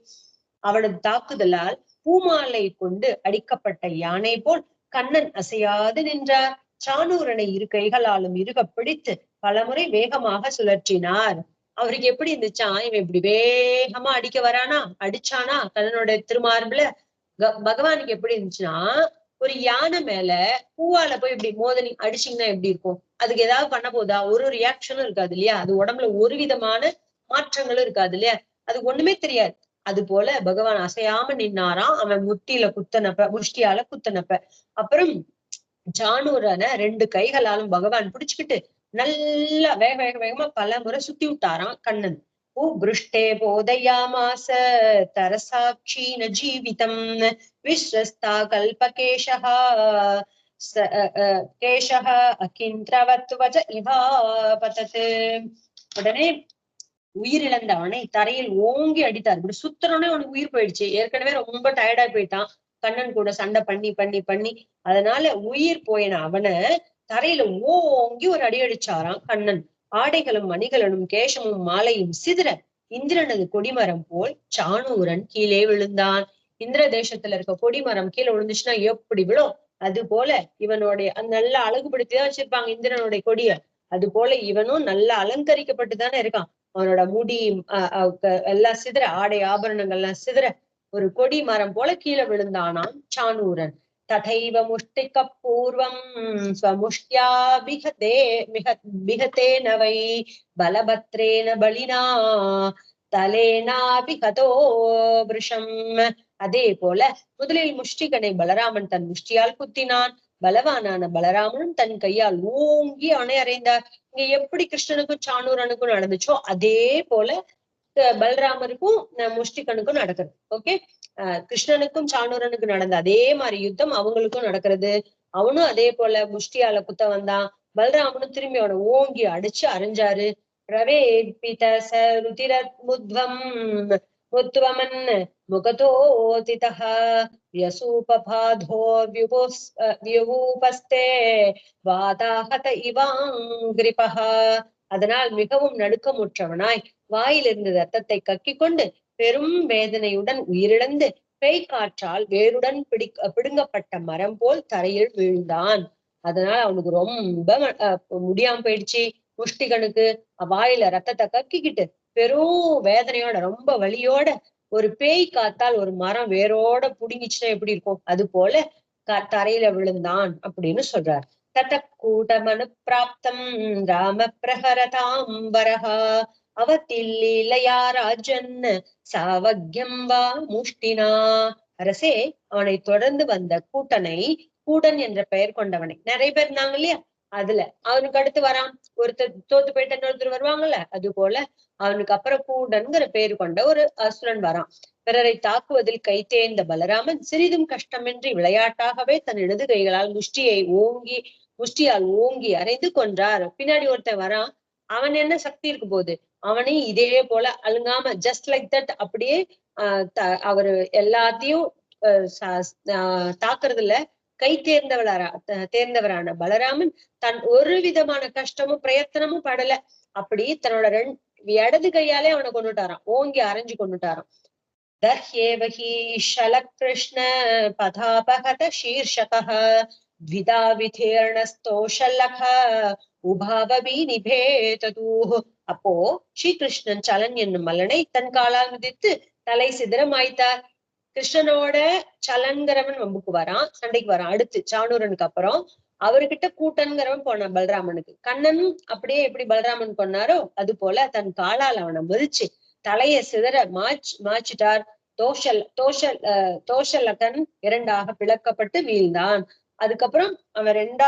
அவனது தாக்குதலால் பூமாலை கொண்டு அடிக்கப்பட்ட யானை போல் கண்ணன் அசையாது நின்றார். சானூரனை இரு கைகளாலும் இறுக பிடித்து பலமுறை வேகமாக சுழற்றினார். அவருக்கு எப்படி இருந்துச்சான், இவன் இப்படி வேகமா அடிக்க வரானா, அடிச்சானா கண்ணனோட திருமார்புல. பகவானுக்கு எப்படி இருந்துச்சுன்னா, ஒரு யானை மேல பூவால போய் இப்படி மோதனி அடிச்சிங்கன்னா எப்படி இருக்கும்? அதுக்கு ஏதாவது பண்ண போதா? ஒரு ரியாக்ஷனும் இருக்காது இல்லையா? அது உடம்புல ஒரு விதமான மாற்றங்களும் இருக்காது இல்லையா? அது ஒண்ணுமே தெரியாது. அது போல பகவான் அசையாம நின்னாராம். அவன் முஷ்டியால குத்தனப்ப அப்புறம் ஜானூரன 2 கைகளாலும் பகவான் பிடிச்சுக்கிட்டு நல்லா வேக வேகமா பல முறை சுத்தி விட்டாராம் கண்ணன். பூபிருஷ்டே போதயாமாச தரசாட்சீன ஜீவிதம் விஸ்வஸ்தா கல்பகேஷஹ கேஷஹ அகிந்திரவத்வஜ இவா பதத். உடனே உயிரிழந்த அவனை தரையில் ஓங்கி அடித்தார். இப்படி சுத்தனோடனே அவனுக்கு உயிர் போயிடுச்சு. ஏற்கனவே ரொம்ப டயர்டா போயிட்டான் கண்ணன் கூட சண்டை பண்ணி பண்ணி பண்ணி. அதனால உயிர் போயின அவனை தரையில ஓங்கி ஒரு அடி அடிச்சாராம் கண்ணன். ஆடைகளும் மணிகளும் கேசமும் மாலையும் சிதற இந்திரனது கொடிமரம் போல் சாணூரன் கீழே விழுந்தான். இந்திர தேசத்துல இருக்க கொடிமரம் கீழே விழுந்துச்சுன்னா எப்படி விழும் அது போல இவனுடைய நல்லா அழகுபடுத்திதான் வச்சிருப்பாங்க இந்திரனுடைய கொடிய. அது போல இவனும் நல்லா அலங்கரிக்கப்பட்டுதானே இருக்கான். அவனோட முடி எல்லாம் சிதற, ஆடை ஆபரணங்கள் எல்லாம் சிதற ஒரு கொடி மரம் போல கீழே விழுந்தானாம் சாணூரன். ததைவ முஷ்டிக பூர்வம் ஸ்வமுஷ்டியா பிகதேன வை பலபத்ரேன பலினா தலேனாபிகதோ விஷம். அதே போல முதலில் முஷ்டிகனை பலராமன் தன் முஷ்டியால் குத்தினான். பலவானான பலராமனும் தன் கையால் ஓங்கி அவனை அறைந்தார். இங்க எப்படி கிருஷ்ணனுக்கும் சாணூரனுக்கும் நடந்துச்சோ அதே போல பலராமருக்கும் முஷ்டிகனுக்கும் நடக்கிறது. ஓகே, கிருஷ்ணனுக்கும் சாணூரனுக்கும் நடந்த அதே மாதிரி யுத்தம் அவங்களுக்கும் நடக்கிறது. அவனும் அதே போல முஷ்டியால குத்த வந்தான். பலராமனும் திரும்பி அவனை ஓங்கி அடிச்சு அரைஞ்சாரு. பிரவேத்பித சருதிரத்முத்வம் முத்வமன் முகதோதிதஹ யசூபபாதோ வியூபஸ்தே வாதாஹத இவாங்கிரிபஹ. அதனால் மிகவும் நடுக்கமுற்றவனாய் வாயிலிருந்து ரத்தத்தை கக்கிக் கொண்டு பெரும் வேதனையுடன் உயிரிழந்து பேய் காற்றால் வேருடன் பிடுங்கப்பட்ட மரம் போல் தரையில் வீழ்ந்தான். அதனால அவனுக்கு ரொம்ப முடியாம போயிடுச்சு. முஷ்டிகனுக்கு வாயில ரத்தத்தை கக்கிக்கிட்டு பெரும் வேதனையோட ரொம்ப வலியோட ஒரு பேய் காத்தால் ஒரு மரம் வேரோட புடுங்கிச்சுன்னா எப்படி இருக்கும் அது போல தரையில விழுந்தான் அப்படின்னு சொல்றார். ததக்கூட்டமனு பிராப்தம் ராம பிரஹரதாம்பரஹா அவதில்லீலையா ராஜன் சாவக்யம் வா முஷ்டினா. அரசே, அவனை தொடர்ந்து வந்த கூட்டன் என்ற பெயர் கொண்டவனை, நிறைய பேர் இருந்தாங்க இல்லையா, அதுல அவனுக்கு அடுத்து வரான் ஒருத்தர் தோத்து போயிட்டு இன்னொருத்தர் வருவாங்கல்ல, அது போல அவனுக்கு அப்புறம் கூடன்கிற பேரு கொண்ட ஒரு அசுரன் வரான். பிறரை தாக்குவதில் கை தேர்ந்த பலராமன் சிறிதும் கஷ்டமின்றி விளையாட்டாகவே தன் இடது கைகளால் முஷ்டியால் ஓங்கி அரைந்து கொன்றார். பின்னாடி ஒருத்தன் வரான், அவன் என்ன சக்தி இருக்கு போகுது, அவனையும் இதே போல அழுங்காம ஜஸ்ட் லைக் தட் அப்படியே அவரு எல்லாத்தையும் தாக்குறதுல கை தேர்ந்தவரான பலராமன் தன் ஒரு விதமான கஷ்டமும் பிரயத்தனமும் படல. அப்படி தன்னோட இடது கையாலே அவனை கொண்டுட்டாராம், ஓங்கி அரைஞ்சு கொண்டுட்டாராம். தஹ்யேவஹி ஷலகிருஷ்ண பதாபகத ஷீர்ஷகः த்விதா விதீர்ணஸ்தோஷலக உபாவபி நிபேததூஹ். அப்போ ஸ்ரீகிருஷ்ணன் சலன் என்னும் மல்லனை தன் காலால் மிதித்து தலை சிதற மாய்த்தார். கிருஷ்ணனோட சலன்கிறவன் வம்புக்கு வரான், சண்டைக்கு வரான். அடுத்து சாணூரனுக்கு அப்புறம் அவர்கிட்ட கூட்டன்கிறவன் போனான் பலராமனுக்கு. கண்ணனும் அப்படியே எப்படி பலராமன் கொன்னாரோ அது போல தன் காலால் அவனை மிதிச்சு தலைய சிதற மாச்சிட்டார். தோஷலகன் இரண்டாக பிளக்கப்பட்டு வீழ்ந்தான். அதுக்கப்புறம் அவன் ரெண்டா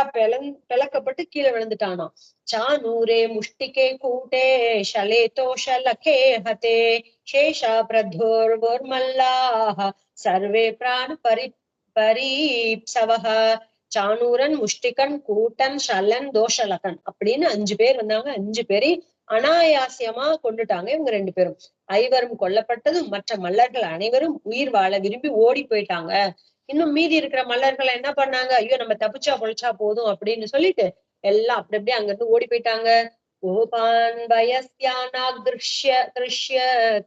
பிளக்கப்பட்டு கீழே விழுந்துட்டானாம். சானூரே முஷ்டிகே கூட்டே ஷலே தோஷலகே ஹதே சேஷா பிரதோர்வோர்மல்லாஹ சர்வே பிராண பரீப்சவஹ. சானூரன், முஷ்டிகன், கூட்டன், ஷலன், தோஷலகன் அப்படின்னு 5 பேர் வந்தாங்க. 5 பேரையும் அனாயாசியமா கொண்டுட்டாங்க இவங்க 2 பேரும். ஐவரும் கொல்லப்பட்டதும் மற்ற மல்லர்கள் அனைவரும் உயிர் வாழ விரும்பி ஓடி போயிட்டாங்க. இன்னும் மீதி இருக்கிற மல்லர்கள் என்ன பண்ணாங்க, ஐயோ நம்ம தப்பிச்சா பொழைச்சா போதும் அப்படின்னு சொல்லிட்டு எல்லாம் அப்படி அப்படியே அங்க இருந்து ஓடி போயிட்டாங்க. கோபான் பயஸ்யானாகிருஷ்ய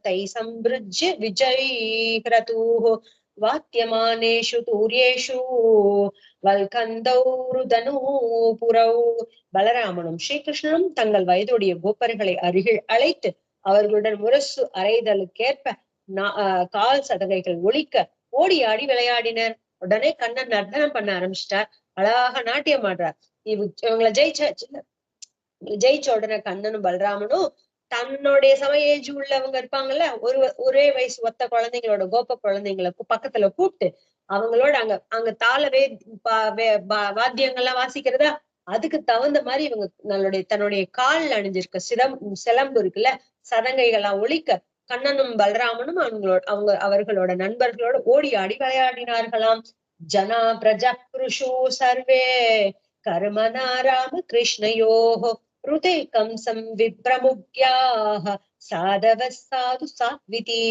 தை சம்பிருஜ்ய விஜய்ஹ்ரதூஹ் வாத்தியமானேஷு தூர்யேஷு வல்கந்தௌருதனு புரௌ. பலராமனும் ஸ்ரீகிருஷ்ணனும் தங்கள் வயதுடைய கோப்பர்களை அருகில் அழைத்து அவர்களுடன் முரசு அறைதலுக்கேற்ப கால் சதகைகள் ஒலிக்க ஓடி ஆடி விளையாடினர். உடனே கண்ணன் நர்த்தனம் பண்ண ஆரம்பிச்சிட்டார், அழகாக நாட்டியம் ஆடுறார். இவங்களை ஜெயிச்ச உடனே கண்ணனும் பலராமனும் தன்னுடைய சமய ஏஜ் உள்ளவங்க இருப்பாங்கல்ல, ஒரே வயசு ஒத்த குழந்தைங்களோட கோப குழந்தைங்களை பக்கத்துல கூப்பிட்டு அவங்களோட அங்க வாத்தியங்கள்லாம் வாசிக்கிறதா, அதுக்கு தகுந்த மாதிரி இவங்க தன்னுடைய கால் அணிஞ்சிருக்க சிலம்பு இருக்குல்ல, சதங்கைகள்லாம் ஒழிக்க கண்ணனும் பலராமனும் அவர்களோட நண்பர்களோட ஓடி ஆடி விளையாடினார்களாம். ஜனா பிரஜா புருஷோ சர்வே கர்மனா ராம கிருஷ்ணயோஹோ ருதே கம்சம் விப்ரமுக்யாக சாதவ சாது சாத்விதி.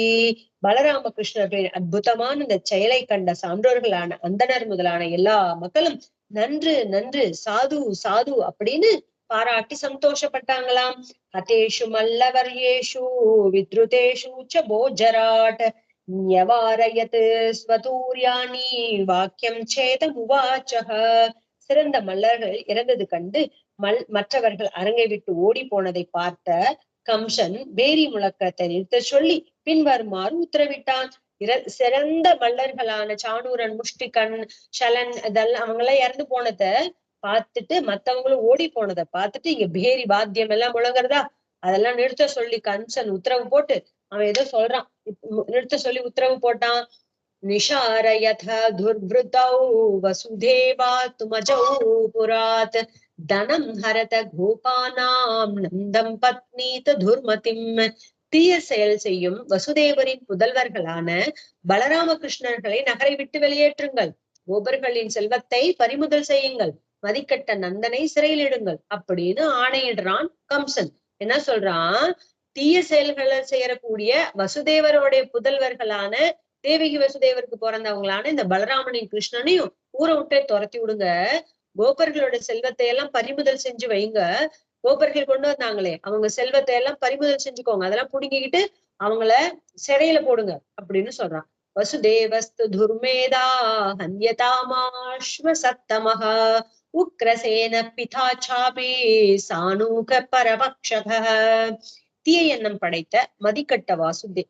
பலராம கிருஷ்ணர்களின் அற்புதமான இந்த செயலை கண்ட சான்றோர்களான அந்தனர் முதலான எல்லா மக்களும் நன்று நன்று, சாது சாது அப்படின்னு பாராட்டி சந்தோஷப்பட்டாங்களாம். ஹதேஷு மல்லவர்யேஷு வித்ருதேஷு ச போஜராட் யவாரயத் ஸ்வதூர்யாணி வாக்கியம் சேதமுவாச்சஹ. சிறந்த மல்லர்கள் இறந்தது கண்டு மற்றவர்கள் அரங்கை விட்டு ஓடி போனதை பார்த்த கம்சன் பேரி முழக்கத்தை நிறுத்த சொல்லி பின்வருமாறு உத்தரவிட்டான். சிறந்த மல்லர்களான சாணூரன், முஷ்டிகன், ஷலன் இதெல்லாம் அவங்க எல்லாம் இறந்து போனத பார்த்துட்டு மத்தவங்களும் ஓடி போனதை பார்த்துட்டு இங்க பேரி வாத்தியம் எல்லாம் முழங்குறதா, அதெல்லாம் நிறுத்த சொல்லி கம்சன் உத்தரவு போட்டு அவன் ஏதோ சொல்றான், நிறுத்த சொல்லி உத்தரவு போட்டான். நிஷாரயத துர்வ்ருதௌ வசுதேவா துமஜௌ புராத் தனம் ஹரத கோபானாம் நந்தம் பத்னீத துர்மதிம். தீய செயல் செய்யும் வசுதேவரின் புதல்வர்களான பலராமகிருஷ்ணர்களை நகரை விட்டு வெளியேற்றுங்கள், கோபர்களின் செல்வத்தை பறிமுதல் செய்யுங்கள், மதிக்கட்ட நந்தனை சிறையிலிடுங்கள் அப்படின்னு ஆணையிடுறான் கம்சன். என்ன சொல்றான், தீய செயல்களை செய்யக்கூடிய வசுதேவரோடைய புதல்வர்களான தேவகி வசுதேவருக்கு பிறந்தவங்களான இந்த பலராமனின் கிருஷ்ணனையும் ஊரை விட்டே துரத்தி விடுங்க, கோபர்களோட செல்வத்தை எல்லாம் பறிமுதல் செஞ்சு வைங்க, கோபர்கள் கொண்டு வந்தாங்களே அவங்க செல்வத்தை எல்லாம் பறிமுதல் செஞ்சுக்கோங்க, அதெல்லாம் புடுங்கிக்கிட்டு அவங்கள சிறையில போடுங்க அப்படின்னு சொல்றான். வசுதேவஸ்து துர்மேதா ஹன்யதாமாஸ்வ சத்தமஹ உக்ரசேன பிதா சாபி சானூக பரபக்ஷக. தீய எண்ணம் படைத்த மதிக்கட்ட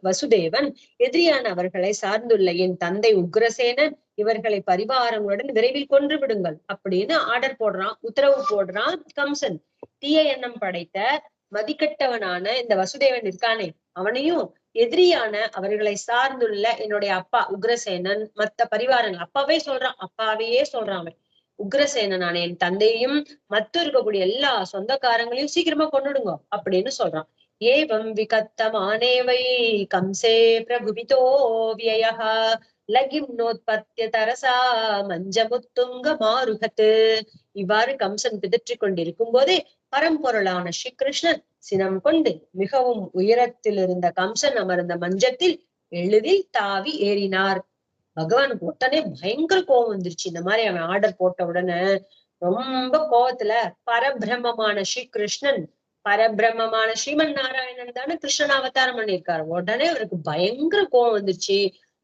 வசுதேவன் எதிரியான அவர்களை சார்ந்துள்ள என் தந்தை உக்ரசேனன் இவர்களை பரிவாரங்களுடன் விரைவில் கொன்று விடுங்கள் அப்படின்னு ஆர்டர் போடுறான், உத்தரவு போடுறான் கம்சன். தீய எண்ணம் படைத்த மதிக்கட்டவனான இந்த வசுதேவன் இருக்கானே அவனையும் எதிரியான அவர்களை சார்ந்துள்ள என்னுடைய அப்பா உக்ரசேனன் மத்த பரிவாரங்கள், அப்பாவையே சொல்றான் அவன், உக்ரசேனனான என் தந்தையும் மத்த இருக்கக்கூடிய எல்லா சொந்தக்காரங்களையும் சீக்கிரமா கொண்டுடுங்க அப்படின்னு சொல்றான். ஏவம் விகத்தமானே வை கம்சே பிரபுபிதோ வியயஹ லகிம் நோத்பத்திய தரசா மஞ்சமுத்துங்க மாருகத்து. இவ்வாறு கம்சன் பிதற்றிக் கொண்டிருக்கும் போதே பரம்பொருளான ஸ்ரீகிருஷ்ணன் சினம் கொண்டு மிகவும் உயரத்தில் இருந்த கம்சன் அமர்ந்த மஞ்சத்தில் எளிதில் தாவி ஏறினார். பகவானுக்கு உடனே பயங்கர கோபம் வந்துருச்சு. இந்த மாதிரி அவன் ஆர்டர் போட்ட உடனே ரொம்ப கோபத்துல பரபிரம்மமான ஸ்ரீகிருஷ்ணன், பரபிரம்மமான ஸ்ரீமன் நாராயணன் தானே கிருஷ்ணன் அவதாரம் பண்ணியிருக்காரு. உடனே அவருக்கு பயங்கர கோபம் வந்துருச்சு.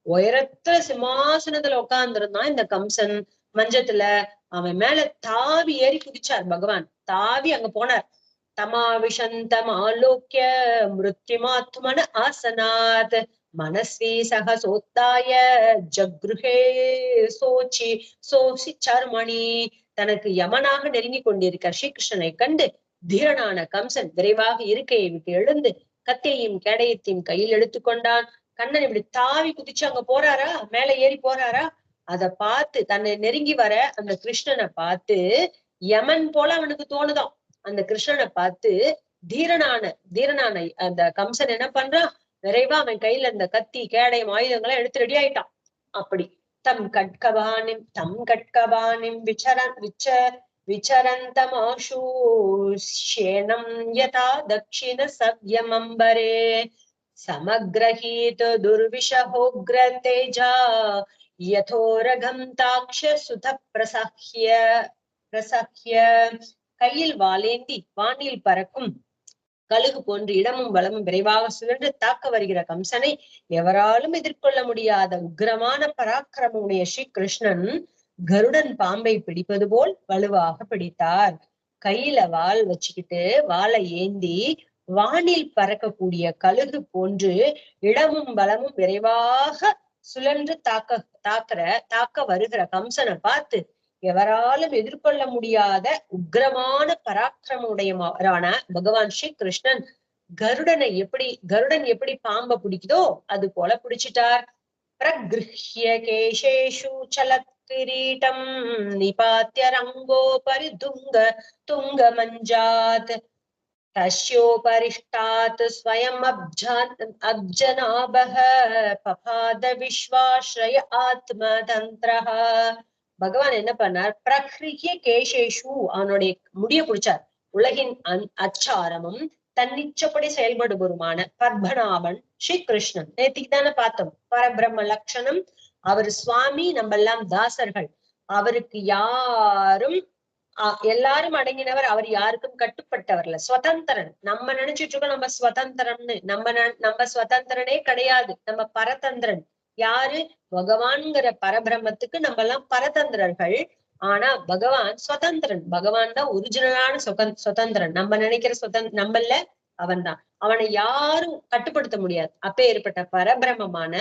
உயரத்துல சிம்மாசனத்துல உட்கார்ந்துருந்தான் இந்த கம்சன் மஞ்சத்துல. அவன் மேல தாவி ஏறி குதிச்சார் பகவான். தாவி அங்க போனார். தமாவிஷந்தம் ஆலோக்கிய மிருத்யுமாத்மன ஆசனாத் மனஸ்வி சகசோத்தாய ஜக்ருஹே சோச்சி சோசி சர்மணி. தனக்கு யமனாக நெருங்கி கொண்டிருக்க ஸ்ரீகிருஷ்ணனை கண்டு தீரனான கம்சன் விரைவாக இருக்கையை விட்டு எழுந்து கத்தியையும் கேடயத்தையும் கையில் எடுத்துக்கொண்டான். கண்ணன் இப்படி தாவி குதிச்சு அங்க போறாரா, மேல ஏறி போறாரா, அத பார்த்து தன்னை நெருங்கி வர அந்த கிருஷ்ணனை பார்த்து யமன் போல அவனுக்கு தோணுதான். அந்த கிருஷ்ணனை பார்த்து தீரனான அந்த கம்சன் என்ன பண்றான், விரைவா அவன் கையில இருந்த கத்தி கேடயம் ஆயுதங்களை எடுத்து ரெடி ஆயிட்டான். அப்படி தம் கட்கபானிம் விசரந்தமாஷூஷேனம் யதா தக்ஷிண சவ்யமம்பரே சமக்ரஹீத துர்விஷஹோக்ர தேஜா யதோரகம் தாக்ஷ சுத பிரசஹ்ய. கையில் வாளேந்தி வானில் பறக்கும் கழுகு போன்று இடமும் வளமும் விரைவாக சுழன்று தாக்க வருகிற கம்சனை எவராலும் எதிர்கொள்ள முடியாத உக்ரமான பராக்கிரமுடைய ஸ்ரீகிருஷ்ணன் கருடன் பாம்பை பிடிப்பது போல் வலுவாக பிடித்தார். கையில வாள் வச்சுக்கிட்டு வாளை ஏந்தி வானில் பறக்கக்கூடிய கழுகு போன்று இடமும் வளமும் விரைவாக சுழன்று தாக்க வருகிற கம்சனை பார்த்து எவராலும் எதிர்கொள்ள முடியாத உக்ரமான பராக்கிரமுடையவரான பகவான் ஸ்ரீ கிருஷ்ணன் கருடன் எப்படி பாம்பை பிடிக்குதோ அது போல பிடிச்சிட்டார். பிரகிருஹ்ய கேசேஷு சலத் கிரீட்டம் நிபாத்ய ரங்கோபரி துங்க மஞ்சாத் தஸ்யோபரிஷ்டாத் ஸ்வயம் அப்ஜனாபஹ பபாத விஸ்வாஸ்ரய ஆத்மதந்திரஹ. பகவான் என்ன பண்ணார், பிரக்ரிய கேசேஷு அவனுடைய முடிய பிடிச்சார். உலகின் அச்சாரமும் தன்னிச்சப்படி செயல்படுபவருமான பத்மநாபன் ஸ்ரீகிருஷ்ணன். நேத்திக்கு தானே பார்த்தோம் பரபிரம்ம லட்சணம். அவர் சுவாமி, நம்ம எல்லாம் தாசர்கள். அவருக்கு எல்லாரும் அடங்கினவர். அவர் யாருக்கும் கட்டுப்பட்டவர்ல, சுதந்திரன். நம்ம நினைச்சிட்டு இருக்கோம் நம்ம சுதந்திரம்னு. நம்ம சுதந்திரனே கிடையாது, நம்ம பரதந்திரன். யாரு, பகவான்கிற பரபிரம்மத்துக்கு நம்ம எல்லாம் பரதந்திரர்கள். ஆனா பகவான் சுதந்திரன். பகவான் தான் ஒரிஜினலான சுதந்திரன். நம்ம நினைக்கிற நம்மள அவன் தான். அவனை யாரும் கட்டுப்படுத்த முடியாது. அப்பேற்பட்ட பரபிரமமான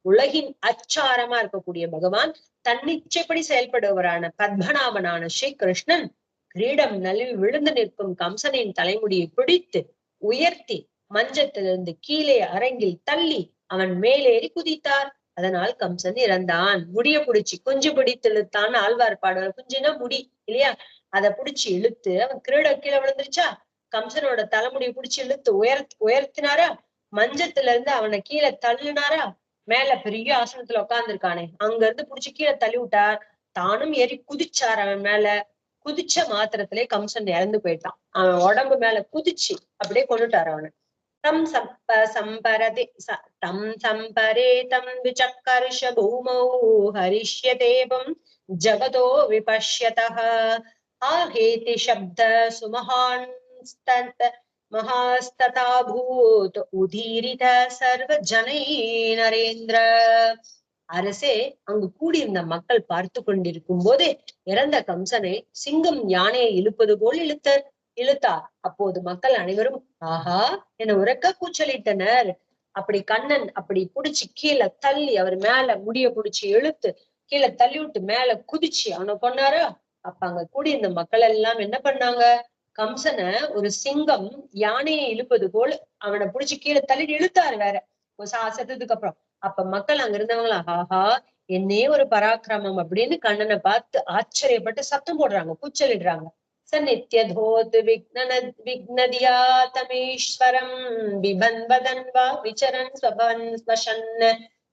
உலகின் அச்சாரமா இருக்கக்கூடிய பகவான் தன்னிச்சைப்படி செயல்படுவரான பத்மநாபனான ஸ்ரீ கிருஷ்ணன் கிரீடம் நழுவி விழுந்து நிற்கும் கம்சனின் தலைமுடியை பிடித்து உயர்த்தி மஞ்சத்திலிருந்து கீழே அரங்கில் தள்ளி அவன் மேலேறி குதித்தார். அதனால் கம்சன் இறந்தான். முடிய பிடிச்சு குஞ்சு பிடித்து இழுத்தான் ஆழ்வார் பாடுவார். குஞ்சுனா முடி இல்லையா, அதை பிடிச்சு இழுத்து அவன் கிரீடம் கீழே விழுந்துருச்சா, கம்சனோட தலைமுடியை பிடிச்சு இழுத்து உயர்த்தினாரா, மஞ்சத்துல இருந்து அவனை கீழே தள்ளினாரா, மேல பெரிய ஆசனத்துல உட்கார்ந்துருக்கானே அங்க இருந்து புடிச்சு கீழே தள்ளி விட்டார். தானும் ஏறி குதிச்சார் அவன் மேல. குதிச்ச மாத்திரத்திலே கம்சன் இறந்து போயிட்டான். அவன் உடம்பு மேல குதிச்சு அப்படியே கொண்டுட்டார் அவனை. தம் சம்பரேதம் விசக்கர்ஷ பூமௌ ஹரிஷ்யதேவம் ஜகதோ விபஷ்யதः ஆஹேதி சப்த சுமஹான் மகாஸ்ததாபூத் உதீரித சர்வ ஜனை நரேந்திர. அரசே, அங்கு கூடியிருந்த மக்கள் பார்த்து கொண்டிருக்கும் போதே இறந்த கம்சனை சிங்கம் யானையை இழுப்பது போல் இழுத்தார். அப்போது மக்கள் அனைவரும் ஆஹா என உரக்க கூச்சலிட்டனர். அப்படி கண்ணன் அப்படி புடிச்சு கீழே தள்ளி அவர் மேல முடிய புடிச்சு இழுத்து கீழே தள்ளி விட்டு மேல குதிச்சு அவனை கொண்டாரா. அப்ப அங்க கூடியிருந்த மக்கள் எல்லாம் என்ன பண்ணாங்க, கம்சனை ஒரு சிங்கம் யானையை இழுப்பது போல் அவனை புடிச்சு கீழே தள்ளிட்டு இழுத்தாரு வேற செத்ததுக்கு அப்புறம். அப்ப மக்கள் அங்க இருந்தவங்களா ஆஹா என்னே ஒரு பராக்கிரமம் அப்படின்னு கண்ணனை பார்த்து ஆச்சரியப்பட்டு சத்தம் போடுறாங்க, கூச்சலிடுறாங்க. ச நித்யதோத் விக்னதியா தமீஸ்வரம் பிபன் வதன் வா விசரன் ஸ்வபன் ஸ்வசன்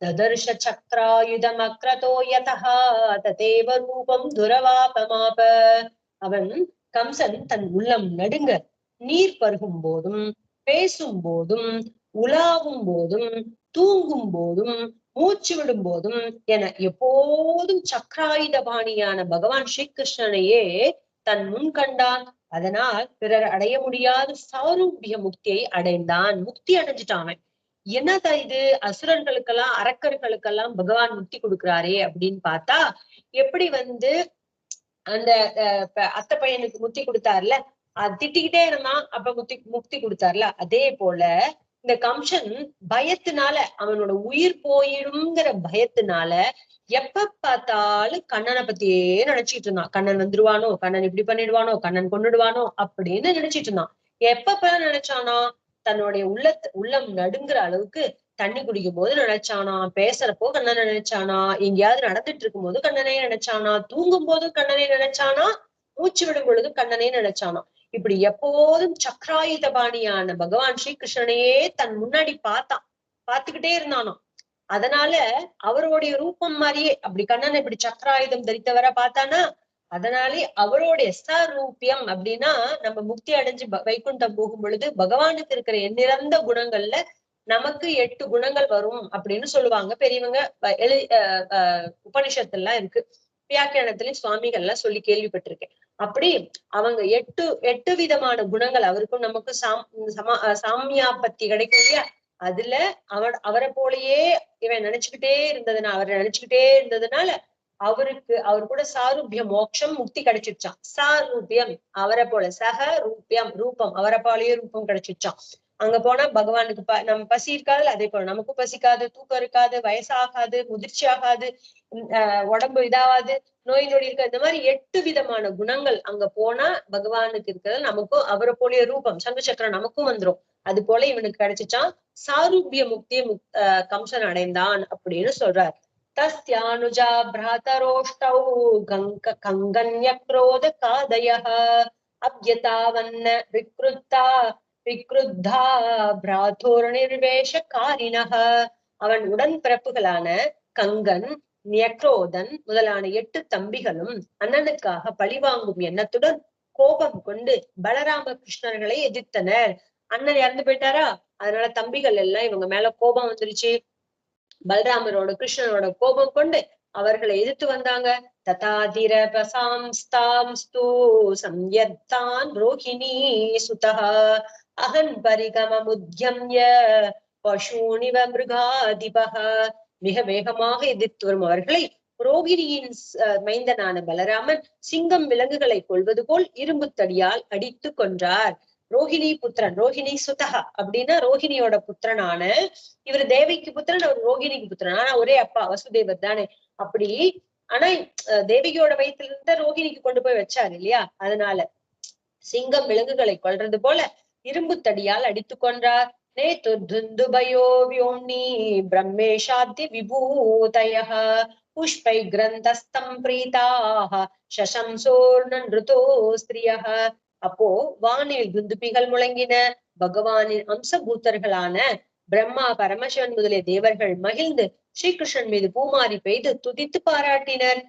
ததர்ஷ சக்ராயுதம் அக்ரதோ யதா ததேவ ரூபம் துரவாபமாப. அவன் கம்சன் தன் உள்ளம் நடுங்க நீர் பருகும் போதும், பேசும் போதும், உலாவும் போதும், தூங்கும் போதும், மூச்சு விடும் போதும் என எப்போதும் சக்கராயுதபாணியான பகவான் ஸ்ரீகிருஷ்ணனையே தன் முன் கண்டான். அதனால் பிறர் அடைய முடியாத சாரூபிய முக்தியை அடைந்தான், முக்தி அடைஞ்சிட்டான். என்னதா இது, அசுரர்களுக்கெல்லாம் அரக்கர்களுக்கெல்லாம் பகவான் முக்தி கொடுக்குறாரே அப்படின்னு பார்த்தா, எப்படி அந்த அத்தை பையனுக்கு முக்தி கொடுத்தாருல, அது திட்டிக்கிட்டே இருந்தான், அப்ப முக்தி கொடுத்தாருல, அதே போல இந்த கம்சன் பயத்தினால, அவனோட உயிர் போயிடுங்கிற பயத்தினால எப்ப பார்த்தாலும் கண்ணனை பத்தியே நினைச்சிட்டு இருந்தான். கண்ணன் வந்துருவானோ, கண்ணன் இப்படி பண்ணிடுவானோ, கண்ணன் கொன்னுடுவானோ அப்படின்னு நினைச்சிட்டு இருந்தான். எப்ப நினைச்சானா, தன்னுடைய உள்ளம் நடுங்குற அளவுக்கு தண்ணி குடிக்கும் போது நினைச்சானா, பேசுறப்போ கண்ணனை நினைச்சானா, எங்கேயாவது நடந்துட்டு இருக்கும் போது கண்ணனே நினைச்சானா, தூங்கும் போதும் கண்ணனை நினைச்சானா, மூச்சு விடும் பொழுதும் கண்ணனே நினைச்சானா. இப்படி எப்போதும் சக்கராயுதபாணியான பகவான் ஸ்ரீகிருஷ்ணனையே தன் முன்னாடி பார்த்துக்கிட்டே இருந்தானோ. அதனால அவருடைய ரூபம் மாதிரியே, அப்படி கண்ணன் இப்படி சக்கராயுதம் தரித்தவரை பார்த்தானா, அதனாலே அவருடைய சரூபியம் அப்படின்னா, நம்ம முக்தி அடைஞ்சு வைகுண்டம் போகும் பொழுது பகவானுக்கு இருக்கிற எண்ணிறந்த குணங்கள்ல நமக்கு 8 குணங்கள் வரும் அப்படின்னு சொல்லுவாங்க பெரியவங்க. உபனிஷத்துலாம் இருக்கு, வியாக்கியானத்திலயும் சுவாமிகள் எல்லாம் சொல்லி கேள்விப்பட்டிருக்கேன். அப்படி அவங்க 8 விதமான குணங்கள் அவருக்கும் நமக்கும் சாமியாபத்தி கிடைக்கும் இல்லையா. அதுல அவரை போலயே இவன் அவரை நினைச்சுக்கிட்டே இருந்ததுனால அவர் கூட சாரூபிய மோட்சம் முக்தி கிடைச்சிருச்சான். சாரூபியம் அவரை போல, சக ரூபியம் ரூபம் அவரை போலயே ரூபம் கிடைச்சிருச்சான். அங்க போனா பகவானுக்கு நம்ம பசி இருக்காதுல்ல, அதே போல நமக்கும் பசிக்காது, தூக்கம் இருக்காது, வயசாகாது, முதிர்ச்சி ஆகாது, உடம்பு இதாவாது, நோய் நொடி இருக்காது. இந்த மாதிரி 8 விதமான குணங்கள் அங்க போனா பகவானுக்கு இருக்கிறது. நமக்கும் அவரை போலிய ரூபம் சங்கு சக்கரம் நமக்கும் வந்துரும். அது போல இவனுக்கு கிடைச்சிச்சான். சாரூபிய முக்தியை கம்சன் அடைந்தான் அப்படின்னு சொல்றார். தஸ்யானுஜா பிராதரோஷ்டௌ கங்கன்ய குரோத காதயः அப்யதாவன்ன விக்ருத்தா பிராதோர் நிர்வேஷகாரிணः. அவன் உடன்பிறப்புகளான கங்கன், நியக்ரோதன் முதலான 8 தம்பிகளும் அண்ணனுக்காக பழிவாங்கும் எண்ணத்துடன் கோபம் கொண்டு பலராம கிருஷ்ணர்களை எதிர்த்தனர். அண்ணன் இறந்து போயிட்டாரா, அதனால தம்பிகள் எல்லாம் இவங்க மேல கோபம் வந்துருச்சு. பலராமரோட கிருஷ்ணனோட கோபம் கொண்டு அவர்களை எதிர்த்து வந்தாங்க. ததாதிர பசாம்ஸ்தாம்ஸ்து சம்யத்தான் ரோஹிணி சுதஹ அகன் பரிகமமுத்யம்ய பசூனிவ மிருகாதிபஹ. மிக வேகமாக எதிர்த்து வரும் அவர்களை ரோகிணியின் மைந்தனான பலராமன் சிங்கம் விலங்குகளை கொள்வது போல் இரும்பு தடியால் அடித்து கொன்றார். ரோஹிணி புத்திரன், ரோஹிணி சுதகா அப்படின்னா ரோஹிணியோட புத்திரனான இவர் தேவிக்கு புத்திரன், அவர் ரோஹிணிக்கு புத்திரன். ஆனா ஒரே அப்பா வசுதேவர் தானே. அப்படி ஆனா தேவியோட வயிற்றுல இருந்த ரோஹிணிக்கு கொண்டு போய் வச்சாரு இல்லையா. அதனால சிங்கம் விலங்குகளை கொல்றது போல இரும்பு தடியால் அடித்து கொன்றார். நேதுந்துபயோ வியோம்னி பிரம்மேஷாத்ய விபூதயः புஷ்பை கிரந்தஸ்தம் பிரீதாக சசம்சோர்ணோ ஸ்திரியः. அப்போ வானில் துந்துபிகள் முழங்கின. பகவானின் அம்சபூத்தர்களான பிரம்மா, பரமசிவன் முதலிய தேவர்கள் மகிழ்ந்து ஸ்ரீகிருஷ்ணன் மீது பூமாரி பெய்து துதித்து பாராட்டினர்.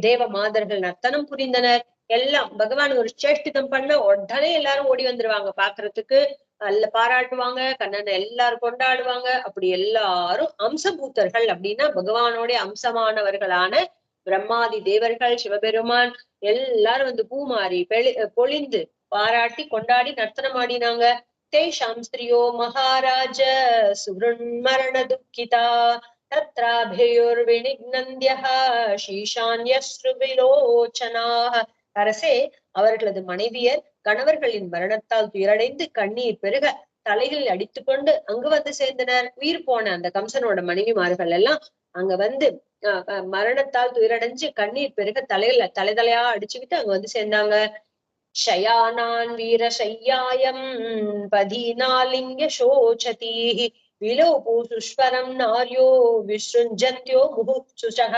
தேவ மாதர்கள் நர்த்தனம் புரிந்தனர். எல்லாம் பகவான் ஒரு சேஷ்டிதம் பண்ண உடனே எல்லாரும் ஓடி வந்துருவாங்க பாக்குறதுக்கு, நல்ல பாராட்டுவாங்க, கண்ணனை எல்லாரும் கொண்டாடுவாங்க. அப்படி எல்லாரும் அம்சபூத்தர்கள் அப்படின்னா பகவானோட அம்சமானவர்களான பிரம்மாதி தேவர்கள், சிவபெருமான் எல்லாரும் பூமாரி பொழிந்து பாராட்டி கொண்டாடி நர்த்தனம் ஆடினாங்க. தேஷாம் ஸ்திரியோ மகாராஜ சுருண்மரண துக்கிதா தத்ராபயோர் வினிக்னந்தியஹ ஸ்ரீஷான்யஸ்ரு விலோச்சனாஹ. அரசே, அவர்களது மனைவியர் கணவர்களின் மரணத்தால் துயரடைந்து கண்ணீர் பெருக தலைகளில் அடித்துக்கொண்டு அங்கு வந்து சேர்ந்தனர். உயிர் போன அந்த கம்சனோட மனைவிமார்கள் எல்லாம் அங்க மரணத்தால் துயரடைஞ்சு கண்ணீர் பெருக தலையா அடிச்சுக்கிட்டு அங்க வந்து சேர்ந்தாங்க. ஷயானான் வீர ஷையாயம் பதினாலிங்க சோச்சதி விலோபு சுஷ்வரம் நாரியோ விஸ்ருஞ்சந்தியோ முகுச்சுஷக.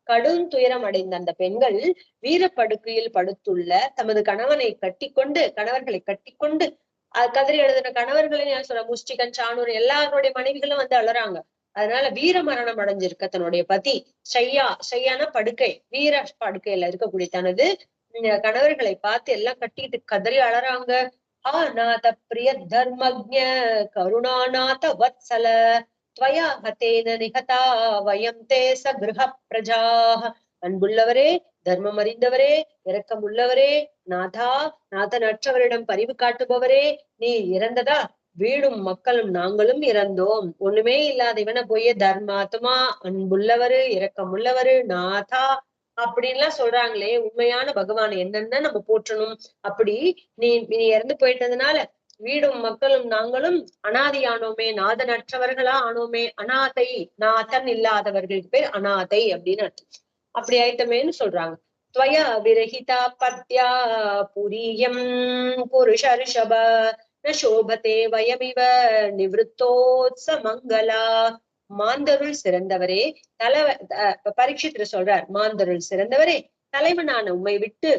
கடும் துயரம் அடைந்த அந்த பெண்கள் வீரப்படுக்கையில் படுத்துள்ள தமது கணவர்களை கட்டிக்கொண்டு கதறி எழுதின கணவர்களை நான் சொல்ற முஷ்டிகன், சாணூர் எல்லாருடைய மனைவிகளும் வந்து அழறாங்க. அதனால வீர மரணம் அடைஞ்சிருக்க தன்னுடைய பதி ஷையான படுக்கை, வீர படுக்கையில இருக்கக்கூடிய தனது கணவர்களை பார்த்து எல்லாம் கட்டிட்டு கதறி அழறாங்க. நாத பிரிய தர்மஜ்ஞ கருணாநாத வத்சல துவயா ஹதேன நிகதா வயம் தே சகிருஹ பிரஜாஹ. அன்புள்ளவரே, தர்மம் அறிந்தவரே, இரக்கம் உள்ளவரே, நாதனற்றவரிடம் பரிவு காட்டுபவரே, நீ இறந்ததா வீடும் மக்களும் நாங்களும் இறந்தோம். ஒண்ணுமே இல்லாத இவனை போய் தர்மாத்மா, அன்புள்ளவரு, இரக்கம் உள்ளவரு, நாதா அப்படின்லாம் சொல்றாங்களே, உண்மையான பகவான் என்னன்னா நம்ம போற்றணும். அப்படி நீ இறந்து போயிட்டதுனால வீடும் மக்களும் நாங்களும் அனாதையானோமே, நாதனற்றவர்களா ஆனோமே. அநாதை, நாதன் இல்லாதவர்களுக்கு பேர் அநாதை அப்படின்னு அர்த்தம். அப்படி ஆயிட்டமேன்னு சொல்றாங்க. துவயா விரஹிதா பத்யா புரியம் புருஷர்ஷப ந சோபதே வயமிவ நிவத்தோத்ச மங்களா. மாந்தருள் சிறந்தவரே, பரீட்சித்து சொல்றார், மாந்தருள் சிறந்தவரே, தலைவனான உம்மை விட்டு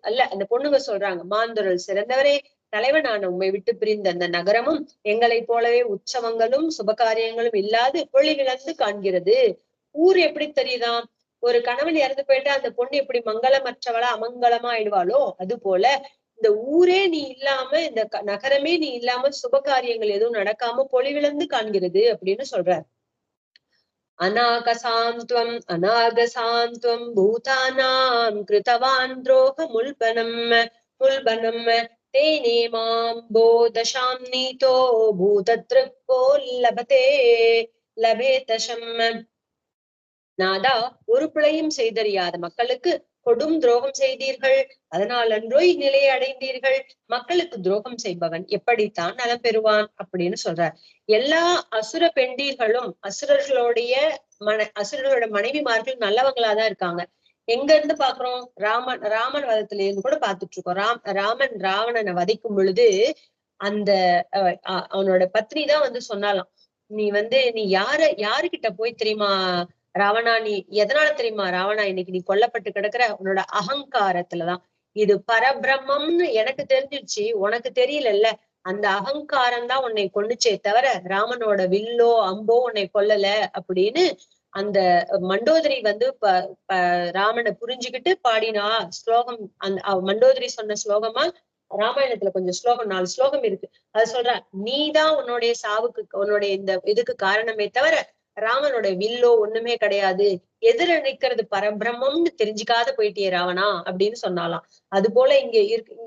அல்ல அந்த பொண்ணுங்க சொல்றாங்க, மாந்தருள் சிறந்தவரே, தலைவனான உம்மை விட்டு பிரிந்த அந்த நகரமும் எங்களை போலவே உற்சவங்களும் சுபகாரியங்களும் இல்லாது பொழிவிழந்து காண்கிறது. ஊர் எப்படி தெரியுதாம்? ஒரு கணவன் இறந்து போயிட்டா அந்த பொண்ணு எப்படி மங்களமற்றவளா அமங்கலமா ஆயிடுவாளோ அது போல இந்த ஊரே நீ இல்லாம, இந்த நகரமே நீ இல்லாம சுபகாரியங்கள் எதுவும் நடக்காம பொழிவிழந்து காண்கிறது அப்படின்னு சொல்றார். அநாகசாந்த்வம் பூதானாம் கிருதவான் துரோக முல்பனம் தேனே மாம் போதசாம் நீதோ பூதத்ருக்கோ லபேதசம். நாதா, ஒரு பிழையும் செய்தறியாத மக்களுக்கு கொடும் துரோகம் செய்தீர்கள், அதனால் அன்றோ இந்நிலையை அடைந்தீர்கள். மக்களுக்கு துரோகம் செய்பவன் எப்படித்தான் நலம் பெறுவான் அப்படின்னு சொல்றார். எல்லா அசுர பெண்டீர்களும் அசுரர்களோட மனைவிமார்கள் நல்லவங்களாதான் இருக்காங்க. எங்க இருந்து பாக்குறோம்? ராமன் வதத்துல இருந்து கூட பாத்துட்டு இருக்கோம். ராமன் ராவணனை வதைக்கும் பொழுது அந்த அவனோட பத்னி தான் வந்து சொன்னாலாம், நீ யாருகிட்ட போய் தெரியுமா ராவணா, நீ எதனால தெரியுமா ராவணா இன்னைக்கு நீ கொல்லப்பட்டு கிடக்குற? உன்னோட அகங்காரத்துலதான். இது பரபிரம்மம்னு எனக்கு தெரிஞ்சிருச்சு, உனக்கு தெரியலல்ல. அந்த அகங்காரம் தான் உன்னை கொன்னுச்சே தவிர ராமனோட வில்லோ அம்போ உன்னை கொல்லல அப்படின்னு அந்த மண்டோதரி வந்து ராமனை புரிஞ்சுக்கிட்டு பாடினா ஸ்லோகம். அந்த மண்டோதரி சொன்ன ஸ்லோகமா ராமாயணத்துல கொஞ்சம் ஸ்லோகம், 4 ஸ்லோகம் இருக்கு. அது சொல்ற, நீதான் உன்னுடைய சாவுக்கு உன்னுடைய இந்த இதுக்கு காரணமே தவிர ராமனோட வில்லோ ஒண்ணுமே கிடையாது. எதிர நிக்கிறது பரபிரம்மம்னு தெரிஞ்சுக்காத போயிட்டியே ராவணா அப்படின்னு சொன்னாலாம். அது போல இங்க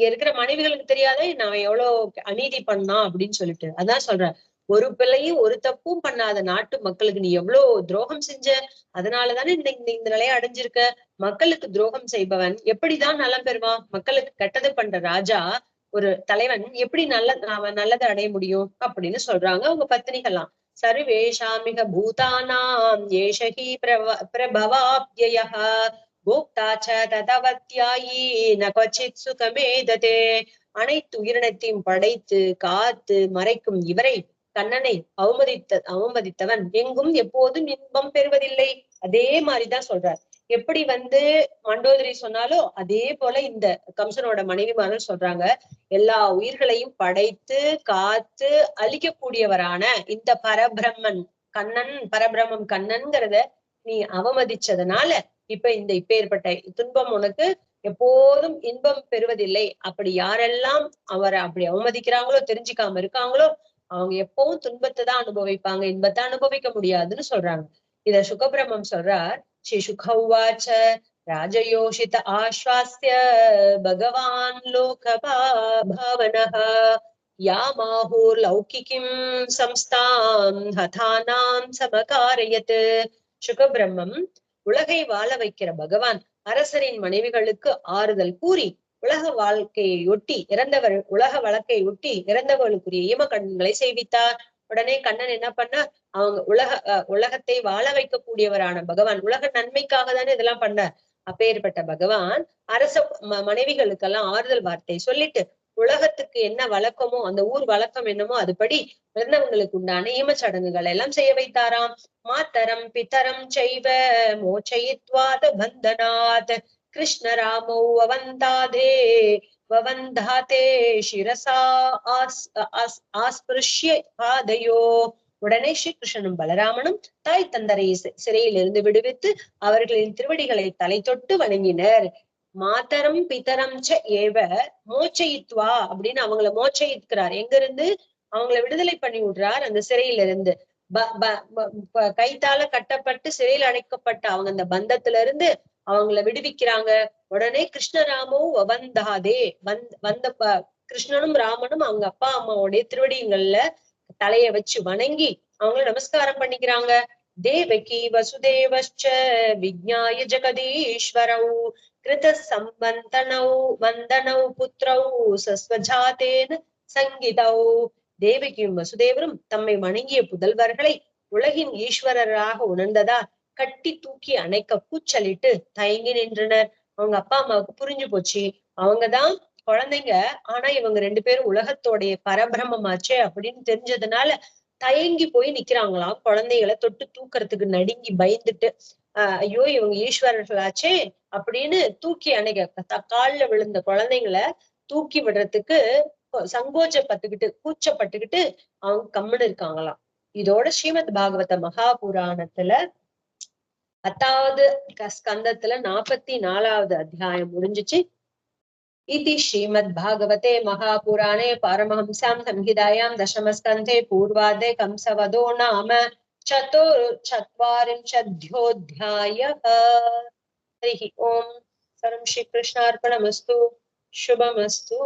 இருக்கிற மனைவிகளுக்கு தெரியாதே நான் எவ்வளவு அநீதி பண்ணா அப்படின்னு சொல்லிட்டு. அதான் சொல்றேன், ஒரு பிள்ளையும் ஒரு தப்பும் பண்ணாத நாட்டு மக்களுக்கு நீ எவ்வளவு துரோகம் செஞ்ச. அதனாலதானே இந்த நிலையை அடைஞ்சிருக்க. மக்களுக்கு துரோகம் செய்பவன் எப்படிதான் நலம் பெறுவான்? மக்களுக்கு கெட்டது பண்ற ராஜா, ஒரு தலைவன் எப்படி நல்லதை அடைய முடியும் அப்படின்னு சொல்றாங்க அவங்க பத்தினிகள்லாம். சர்வேஷாமிக பூதானாம் ஏஷஹி பிரபவாப்யயஹ போக்தா ச ததவத்யாயி ந க்வசித் சுகமேததே. அனைத்து உயிரினத்தையும் படைத்து காத்து மறைக்கும் இவரை, கண்ணனை அவமதித்தவன் எங்கும் எப்போதும் இன்பம் பெறுவதில்லை. அதே மாதிரிதான் சொல்றார். எப்படி வந்து மண்டோதரி சொன்னாலோ அதே போல இந்த கம்சனோட மனைவிமார்கள் சொல்றாங்க, எல்லா உயிர்களையும் படைத்து காத்து அழிக்கக்கூடியவரான இந்த பரபிரம்மன் பரபிரம்மம் கண்ணன்கிறத நீ அவமதிச்சதுனால இப்ப இப்பேற்பட்ட துன்பம் உனக்கு எப்போதும் இன்பம் பெறுவதில்லை. அப்படி யாரெல்லாம் அவரை அப்படி அவமதிக்கிறாங்களோ, தெரிஞ்சுக்காம இருக்காங்களோ, அவங்க எப்பவும் துன்பத்தை தான் அனுபவிப்பாங்க, இன்பத்தை அனுபவிக்க முடியாதுன்னு சொல்றாங்க. இத சுகபிரம்மம் சொல்றார். ஸ்ரீ சுகவாச்ச ராஜயோஷித ஆஸ்வாஸ்ய பகவான் லோகபாவனஹ யாமாஹூர் லௌகிகிம் சம்ஸ்தாம் ஹதானாம் சமகாரயத். சுகபிரம்மம் உலகை வாழ வைக்கிற பகவான் அரசரின் மனைவிகளுக்கு ஆறுதல் கூறி உலக வழக்கை ஒட்டி இறந்தவர்களுக்குரிய ஈம கண்ணன்களை செய்வித்தார். உடனே கண்ணன் என்ன பண்ண, அவங்க உலகத்தை வாழ வைக்கக்கூடியவரான பகவான் உலக நன்மைக்காக தானே இதெல்லாம் பண்ண. அப்பேற்பட்ட பகவான் அரச மனைவிகளுக்கெல்லாம் ஆறுதல் வார்த்தை சொல்லிட்டு உலகத்துக்கு என்ன வழக்கமோ அந்த ஊர் வழக்கம் என்னமோ அதுபடி பிறந்தவங்களுக்கு உண்டான ஈம சடங்குகள் எல்லாம் செய்ய வைத்தாராம். மாத்தரம் பிதரம் செய்வ மோச்சயித்வாத பந்தனாத் கிருஷ்ணராமோ அவந்தாதே வவந்தாதே சிரசா ஆஸ்பிருஷ்ய பாதையோ. உடனே ஸ்ரீகிருஷ்ணனும் பலராமனும் தாய் தந்தரை சிறையில் இருந்து விடுவித்து அவர்களின் திருவடிகளை தலை தொட்டு வணங்கினர். மாதரம் பிதரம் ச ஏவ மோச்சயித்வா அப்படின்னு அவங்கள மோச்சயிக்கிறார். எங்க இருந்து? அவங்கள விடுதலை பண்ணி விடுறார் அந்த சிறையில இருந்து. கைத்தால கட்டப்பட்டு சிறையில் அடைக்கப்பட்ட அவங்க அந்த பந்தத்துல இருந்து அவங்கள விடுவிக்கிறாங்க. உடனே கிருஷ்ணராமோ வந்தாதே வந்த கிருஷ்ணனும் ராமனும் அவங்க அப்பா அம்மாவுடைய திருவடிங்கள்ல தலைய வச்சு வணங்கி அவங்கள நமஸ்காரம் பண்ணிக்கிறாங்க. தேவகி வசுதேவச்ச விஜ்ஞாய ஜெகதீஸ்வரௌ கிருத சம்பந்தனௌ வந்தனௌ புத்திரௌ சஸ்வஜாதேன சங்கிதௌ. தேவகியும் வசுதேவரும் தம்மை வணங்கிய புதல்வர்களை உலகின் ஈஸ்வரராக உணர்ந்ததால் கட்டி தூக்கி அணைக்க கூச்சலிட்டு தயங்கி நின்றனர். அவங்க அப்பா அம்மாவுக்கு புரிஞ்சு போச்சு, அவங்கதான் குழந்தைங்க, ஆனா இவங்க ரெண்டு பேரும் உலகத்தோடைய பரபிரமமாச்சே அப்படின்னு தெரிஞ்சதுனால தயங்கி போய் நிக்கிறாங்களாம். குழந்தைகளை தொட்டு தூக்கறதுக்கு நடுங்கி பயந்துட்டு ஐயோ இவங்க ஈஸ்வரர்களாச்சே அப்படின்னு தூக்கி அணைக்க கால்ல விழுந்த குழந்தைங்களை தூக்கி விடுறதுக்கு சங்கோச்சப்பட்டுக்கிட்டு கூச்சப்பட்டுக்கிட்டு அவங்க கம்முன்னு இருக்காங்களாம். இதோட ஸ்ரீமத் பாகவத மகாபுராணத்துல 10வது ஸ்கந்தத்துல 44வது அத்தியாயம் முடிஞ்சிச்சு. इति श्रीमद्भागवते महापुराणे पारमहंस्यां संहितायां दशमस्कन्धे पूर्वार्धे कंसवधो नाम चतुश्चत्वारिंशदध्यायः। हरिः ओम्। सर्वं श्रीकृष्णार्पणमस्तु। शुभमस्तु।